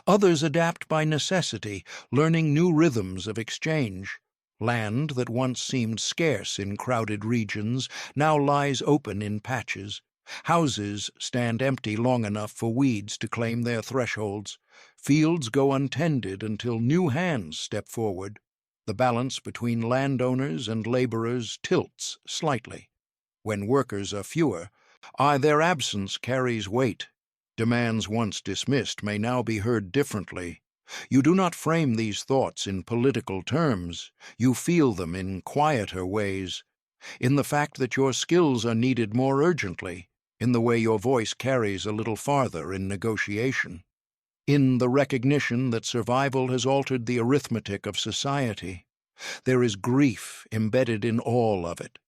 [SPEAKER 1] Others adapt by necessity, learning new rhythms of exchange. Land that once seemed scarce in crowded regions now lies open in patches. Houses stand empty long enough for weeds to claim their thresholds. Fields go untended until new hands step forward. The balance between landowners and laborers tilts slightly. When workers are fewer, their absence carries weight. Demands once dismissed may now be heard differently. You do not frame these thoughts in political terms. You feel them in quieter ways, in the fact that your skills are needed more urgently, in the way your voice carries a little farther in negotiation, in the recognition that survival has altered the arithmetic of society. There is grief embedded in all of it.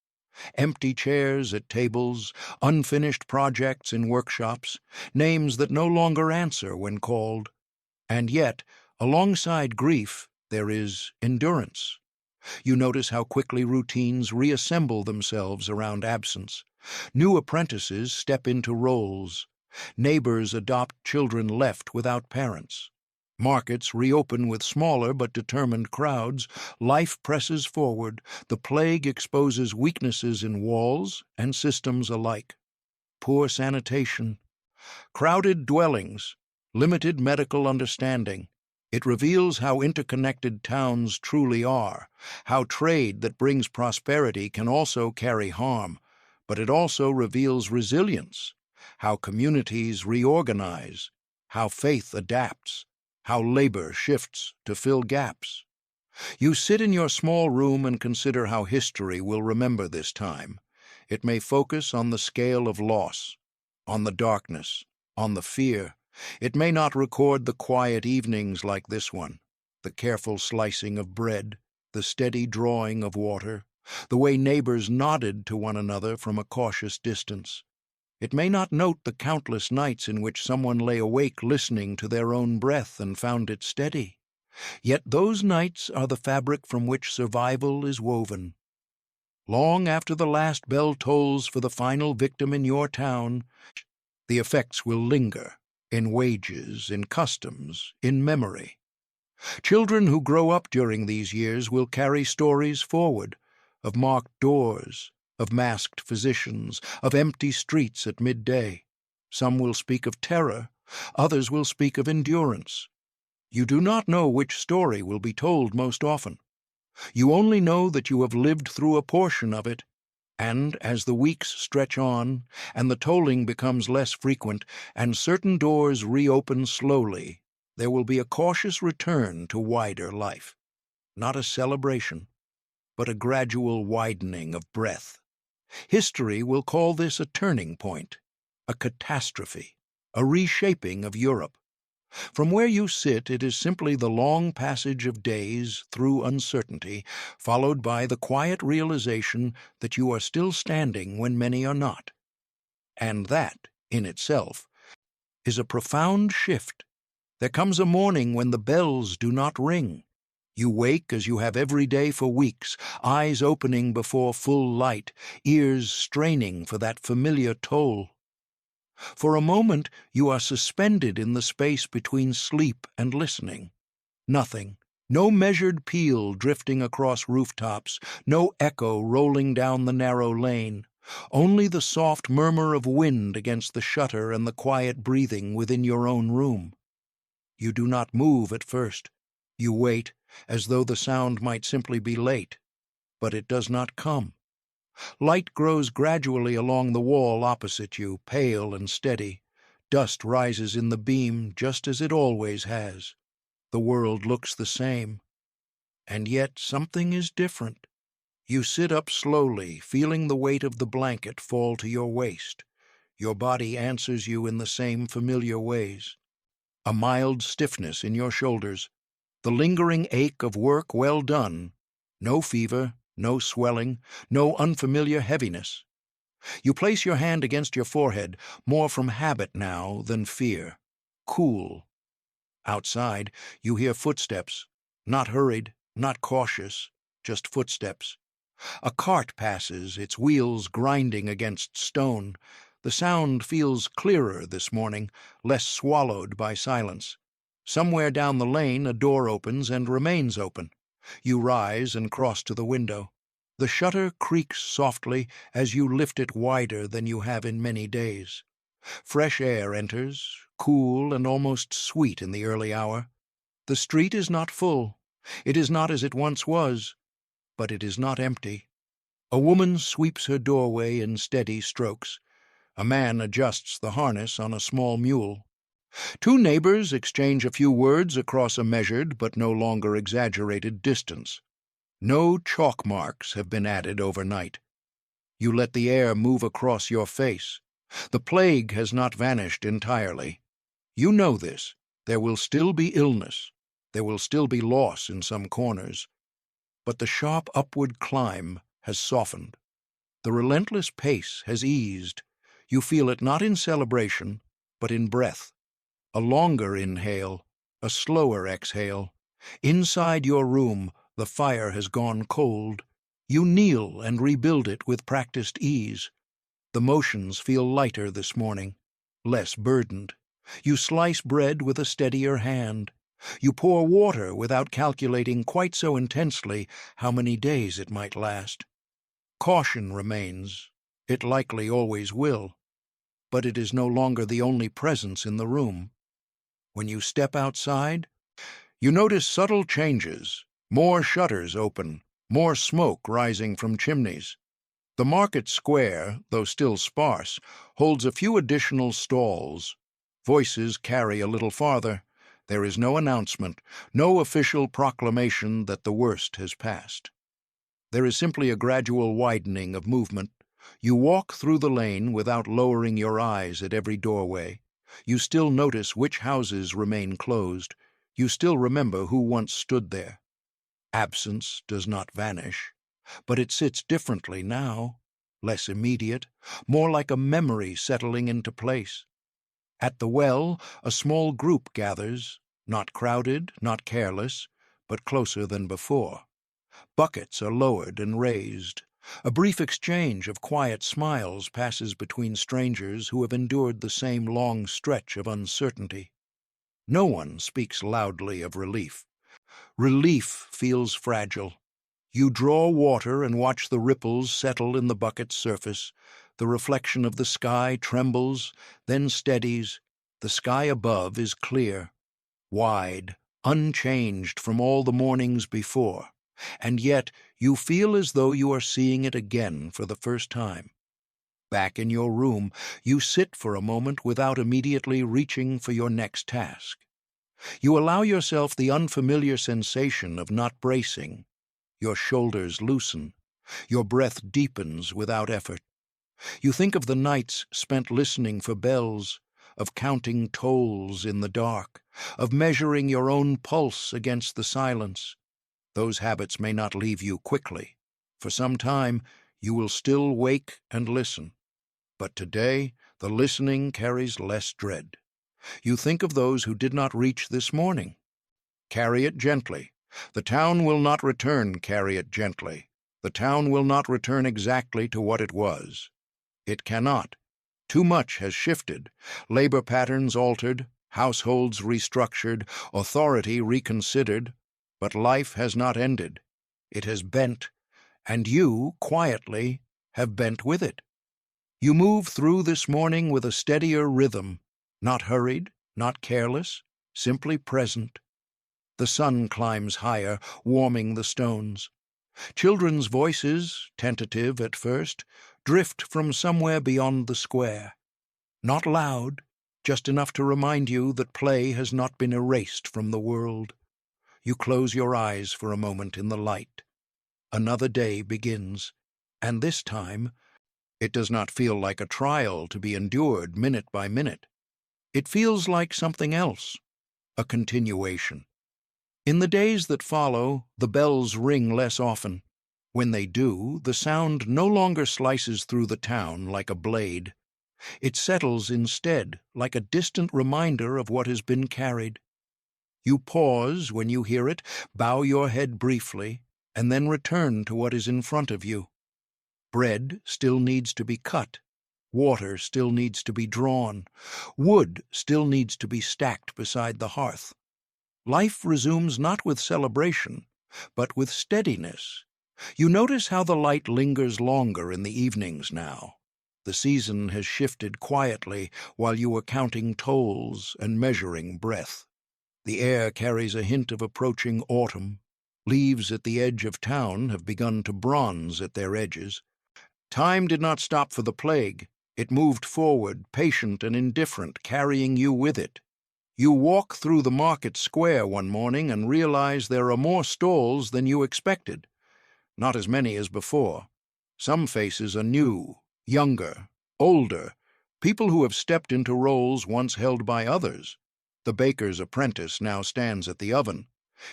[SPEAKER 1] Empty chairs at tables, unfinished projects in workshops, names that no longer answer when called. And yet, alongside grief, there is endurance. You notice how quickly routines reassemble themselves around absence. New apprentices step into roles. Neighbors adopt children left without parents. Markets reopen with smaller but determined crowds. Life presses forward. The plague exposes weaknesses in walls and systems alike. Poor sanitation, crowded dwellings, limited medical understanding. It reveals how interconnected towns truly are, how trade that brings prosperity can also carry harm, but it also reveals resilience, how communities reorganize, how faith adapts, how labor shifts to fill gaps. You sit in your small room and consider how history will remember this time. It may focus on the scale of loss, on the darkness, on the fear. It may not record the quiet evenings like this one, the careful slicing of bread, the steady drawing of water, the way neighbors nodded to one another from a cautious distance. It may not note the countless nights in which someone lay awake listening to their own breath and found it steady. Yet those nights are the fabric from which survival is woven. Long after the last bell tolls for the final victim in your town, the effects will linger in wages, in customs, in memory. Children who grow up during these years will carry stories forward of marked doors, of masked physicians, of empty streets at midday. Some will speak of terror, others will speak of endurance. You do not know which story will be told most often. You only know that you have lived through a portion of it, and as the weeks stretch on, and the tolling becomes less frequent, and certain doors reopen slowly, there will be a cautious return to wider life. Not a celebration, but a gradual widening of breadth. History will call this a turning point, a catastrophe, a reshaping of Europe. From where you sit, it is simply the long passage of days through uncertainty, followed by the quiet realization that you are still standing when many are not. And that, in itself, is a profound shift. There comes a morning when the bells do not ring. You wake as you have every day for weeks, eyes opening before full light, ears straining for that familiar toll. For a moment you are suspended in the space between sleep and listening. Nothing, no measured peal drifting across rooftops, no echo rolling down the narrow lane, only the soft murmur of wind against the shutter and the quiet breathing within your own room. You do not move at first. You wait, as though the sound might simply be late, but it does not come. Light grows gradually along the wall opposite you, pale and steady. Dust rises in the beam just as it always has. The world looks the same. And yet something is different. You sit up slowly, feeling the weight of the blanket fall to your waist. Your body answers you in the same familiar ways. a mild stiffness in your shoulders, the lingering ache of work well done, no fever, no swelling, no unfamiliar heaviness. You place your hand against your forehead, more from habit now than fear. Cool. Outside, you hear footsteps, not hurried, not cautious, just footsteps. A cart passes, its wheels grinding against stone. The sound feels clearer this morning, less swallowed by silence. Somewhere down the lane a door opens and remains open. You rise and cross to the window. The shutter creaks softly as you lift it wider than you have in many days. Fresh air enters, cool and almost sweet in the early hour. The street is not full. It is not as it once was, but it is not empty. A woman sweeps her doorway in steady strokes. A man adjusts the harness on a small mule. Two neighbors exchange a few words across a measured but no longer exaggerated distance. No chalk marks have been added overnight. You let the air move across your face. The plague has not vanished entirely. You know this. There will still be illness. There will still be loss in some corners. But the sharp upward climb has softened. The relentless pace has eased. You feel it not in celebration, but in breath. A longer inhale, a slower exhale. Inside your room, the fire has gone cold. You kneel and rebuild it with practiced ease. The motions feel lighter this morning, less burdened. You slice bread with a steadier hand. You pour water without calculating quite so intensely how many days it might last. Caution remains. It likely always will. But it is no longer the only presence in the room. When you step outside, you notice subtle changes. More shutters open, more smoke rising from chimneys. The market square, though still sparse, holds a few additional stalls. Voices carry a little farther. There is no announcement, no official proclamation that the worst has passed. There is simply a gradual widening of movement. You walk through the lane without lowering your eyes at every doorway. You still notice which houses remain closed. You still remember who once stood there. Absence does not vanish, but it sits differently now, less immediate, more like a memory settling into place. At the well, a small group gathers, not crowded, not careless, but closer than before. Buckets are lowered and raised. A brief exchange of quiet smiles passes between strangers who have endured the same long stretch of uncertainty. No one speaks loudly of relief. Relief feels fragile. You draw water and watch the ripples settle in the bucket's surface. The reflection of the sky trembles, then steadies. The sky above is clear, wide, unchanged from all the mornings before, and yet you feel as though you are seeing it again for the first time. Back in your room, you sit for a moment without immediately reaching for your next task. You allow yourself the unfamiliar sensation of not bracing. Your shoulders loosen. Your breath deepens without effort. You think of the nights spent listening for bells, of counting tolls in the dark, of measuring your own pulse against the silence. Those habits may not leave you quickly. For some time, you will still wake and listen. But today, the listening carries less dread. You think of those who did not reach this morning. Carry it gently. The town will not return, carry it gently. The town will not return exactly to what it was. It cannot. Too much has shifted. Labor patterns altered, households restructured, authority reconsidered. But life has not ended. It has bent, and you, quietly, have bent with it. You move through this morning with a steadier rhythm, not hurried, not careless, simply present. The sun climbs higher, warming the stones. Children's voices, tentative at first, drift from somewhere beyond the square. Not loud, just enough to remind you that play has not been erased from the world. You close your eyes for a moment in the light. Another day begins, and this time, it does not feel like a trial to be endured minute by minute. It feels like something else, a continuation. In the days that follow, the bells ring less often. When they do, the sound no longer slices through the town like a blade. It settles instead like a distant reminder of what has been carried. You pause when you hear it, bow your head briefly, and then return to what is in front of you. Bread still needs to be cut. Water still needs to be drawn. Wood still needs to be stacked beside the hearth. Life resumes not with celebration, but with steadiness. You notice how the light lingers longer in the evenings now. The season has shifted quietly while you are counting tolls and measuring breath. The air carries a hint of approaching autumn. Leaves at the edge of town have begun to bronze at their edges. Time did not stop for the plague. It moved forward, patient and indifferent, carrying you with it. You walk through the market square one morning and realize there are more stalls than you expected. Not as many as before. Some faces are new, younger, older, people who have stepped into roles once held by others. The baker's apprentice now stands at the oven.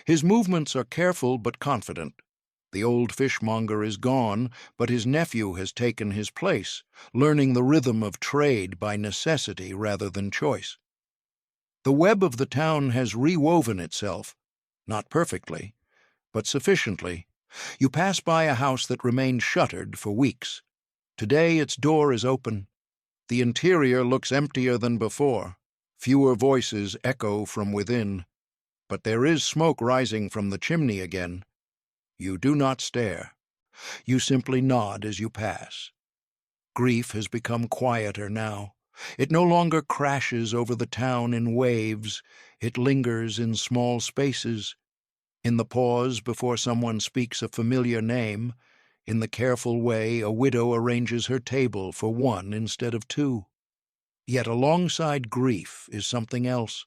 [SPEAKER 1] His movements are careful but confident. The old fishmonger is gone, but his nephew has taken his place, learning the rhythm of trade by necessity rather than choice. The web of the town has rewoven itself, not perfectly, but sufficiently. You pass by a house that remained shuttered for weeks. Today its door is open. The interior looks emptier than before. Fewer voices echo from within. But there is smoke rising from the chimney again. You do not stare. You simply nod as you pass. Grief has become quieter now. It no longer crashes over the town in waves. It lingers in small spaces. In the pause before someone speaks a familiar name, in the careful way a widow arranges her table for one instead of two. Yet alongside grief is something else,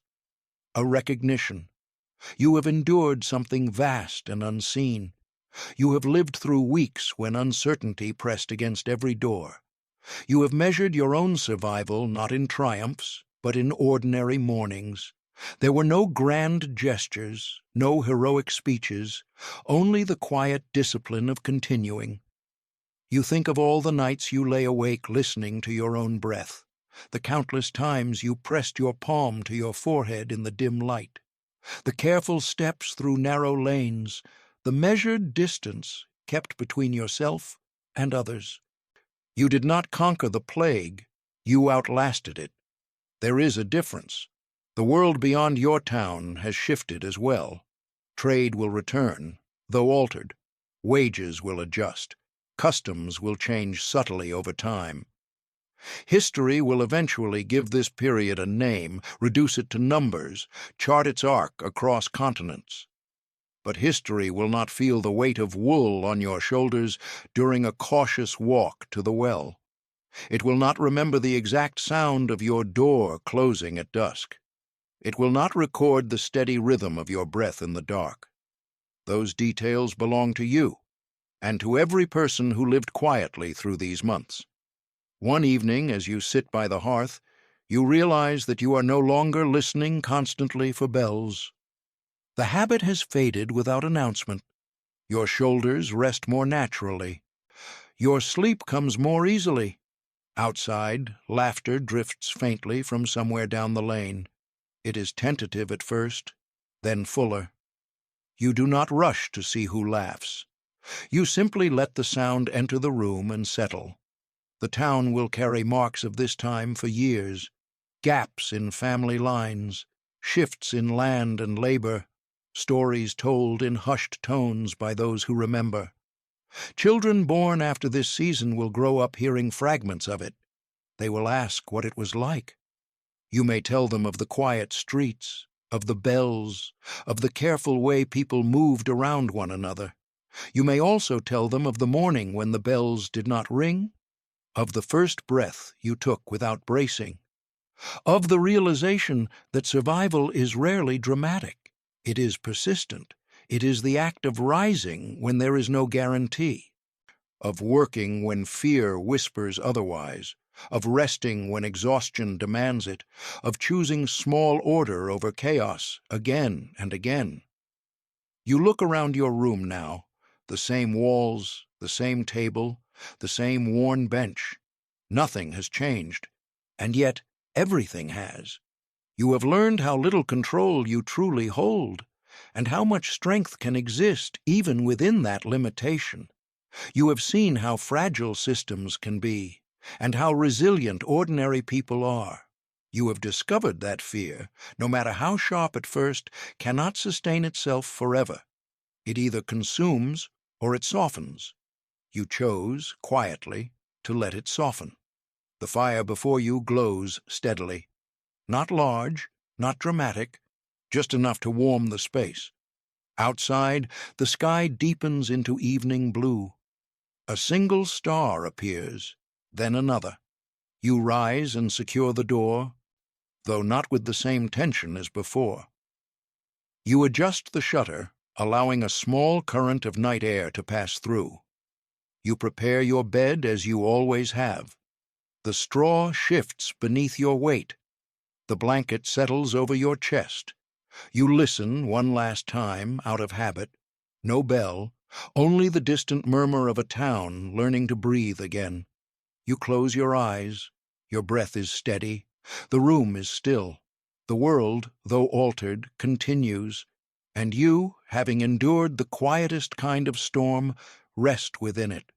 [SPEAKER 1] a recognition. You have endured something vast and unseen. You have lived through weeks when uncertainty pressed against every door. You have measured your own survival not in triumphs, but in ordinary mornings. There were no grand gestures, no heroic speeches, only the quiet discipline of continuing. You think of all the nights you lay awake listening to your own breath, the countless times you pressed your palm to your forehead in the dim light, the careful steps through narrow lanes, the measured distance kept between yourself and others. You did not conquer the plague, you outlasted it. There is a difference. The world beyond your town has shifted as well. Trade will return, though altered. Wages will adjust. Customs will change subtly over time. History will eventually give this period a name, reduce it to numbers, chart its arc across continents. But history will not feel the weight of wool on your shoulders during a cautious walk to the well. It will not remember the exact sound of your door closing at dusk. It will not record the steady rhythm of your breath in the dark. Those details belong to you, and to every person who lived quietly through these months. One evening, as you sit by the hearth, you realize that you are no longer listening constantly for bells. The habit has faded without announcement. Your shoulders rest more naturally. Your sleep comes more easily. Outside, laughter drifts faintly from somewhere down the lane. It is tentative at first, then fuller. You do not rush to see who laughs. You simply let the sound enter the room and settle. The town will carry marks of this time for years. Gaps in family lines, shifts in land and labor, stories told in hushed tones by those who remember. Children born after this season will grow up hearing fragments of it. They will ask what it was like. You may tell them of the quiet streets, of the bells, of the careful way people moved around one another. You may also tell them of the morning when the bells did not ring, of the first breath you took without bracing, of the realization that survival is rarely dramatic. It is persistent. It is the act of rising when there is no guarantee, of working when fear whispers otherwise, of resting when exhaustion demands it, of choosing small order over chaos again and again. You look around your room now, the same walls, the same table, the same worn bench. Nothing has changed, and yet everything has. You have learned how little control you truly hold, and how much strength can exist even within that limitation. You have seen how fragile systems can be, and how resilient ordinary people are. You have discovered that fear, no matter how sharp at first, cannot sustain itself forever. It either consumes or it softens. You chose, quietly, to let it soften. The fire before you glows steadily. Not large, not dramatic, just enough to warm the space. Outside, the sky deepens into evening blue. A single star appears, then another. You rise and secure the door, though not with the same tension as before. You adjust the shutter, allowing a small current of night air to pass through. You prepare your bed as you always have. The straw shifts beneath your weight. The blanket settles over your chest. You listen one last time, out of habit. No bell, only the distant murmur of a town learning to breathe again. You close your eyes. Your breath is steady. The room is still. The world, though altered, continues. And you, having endured the quietest kind of storm, rest within it.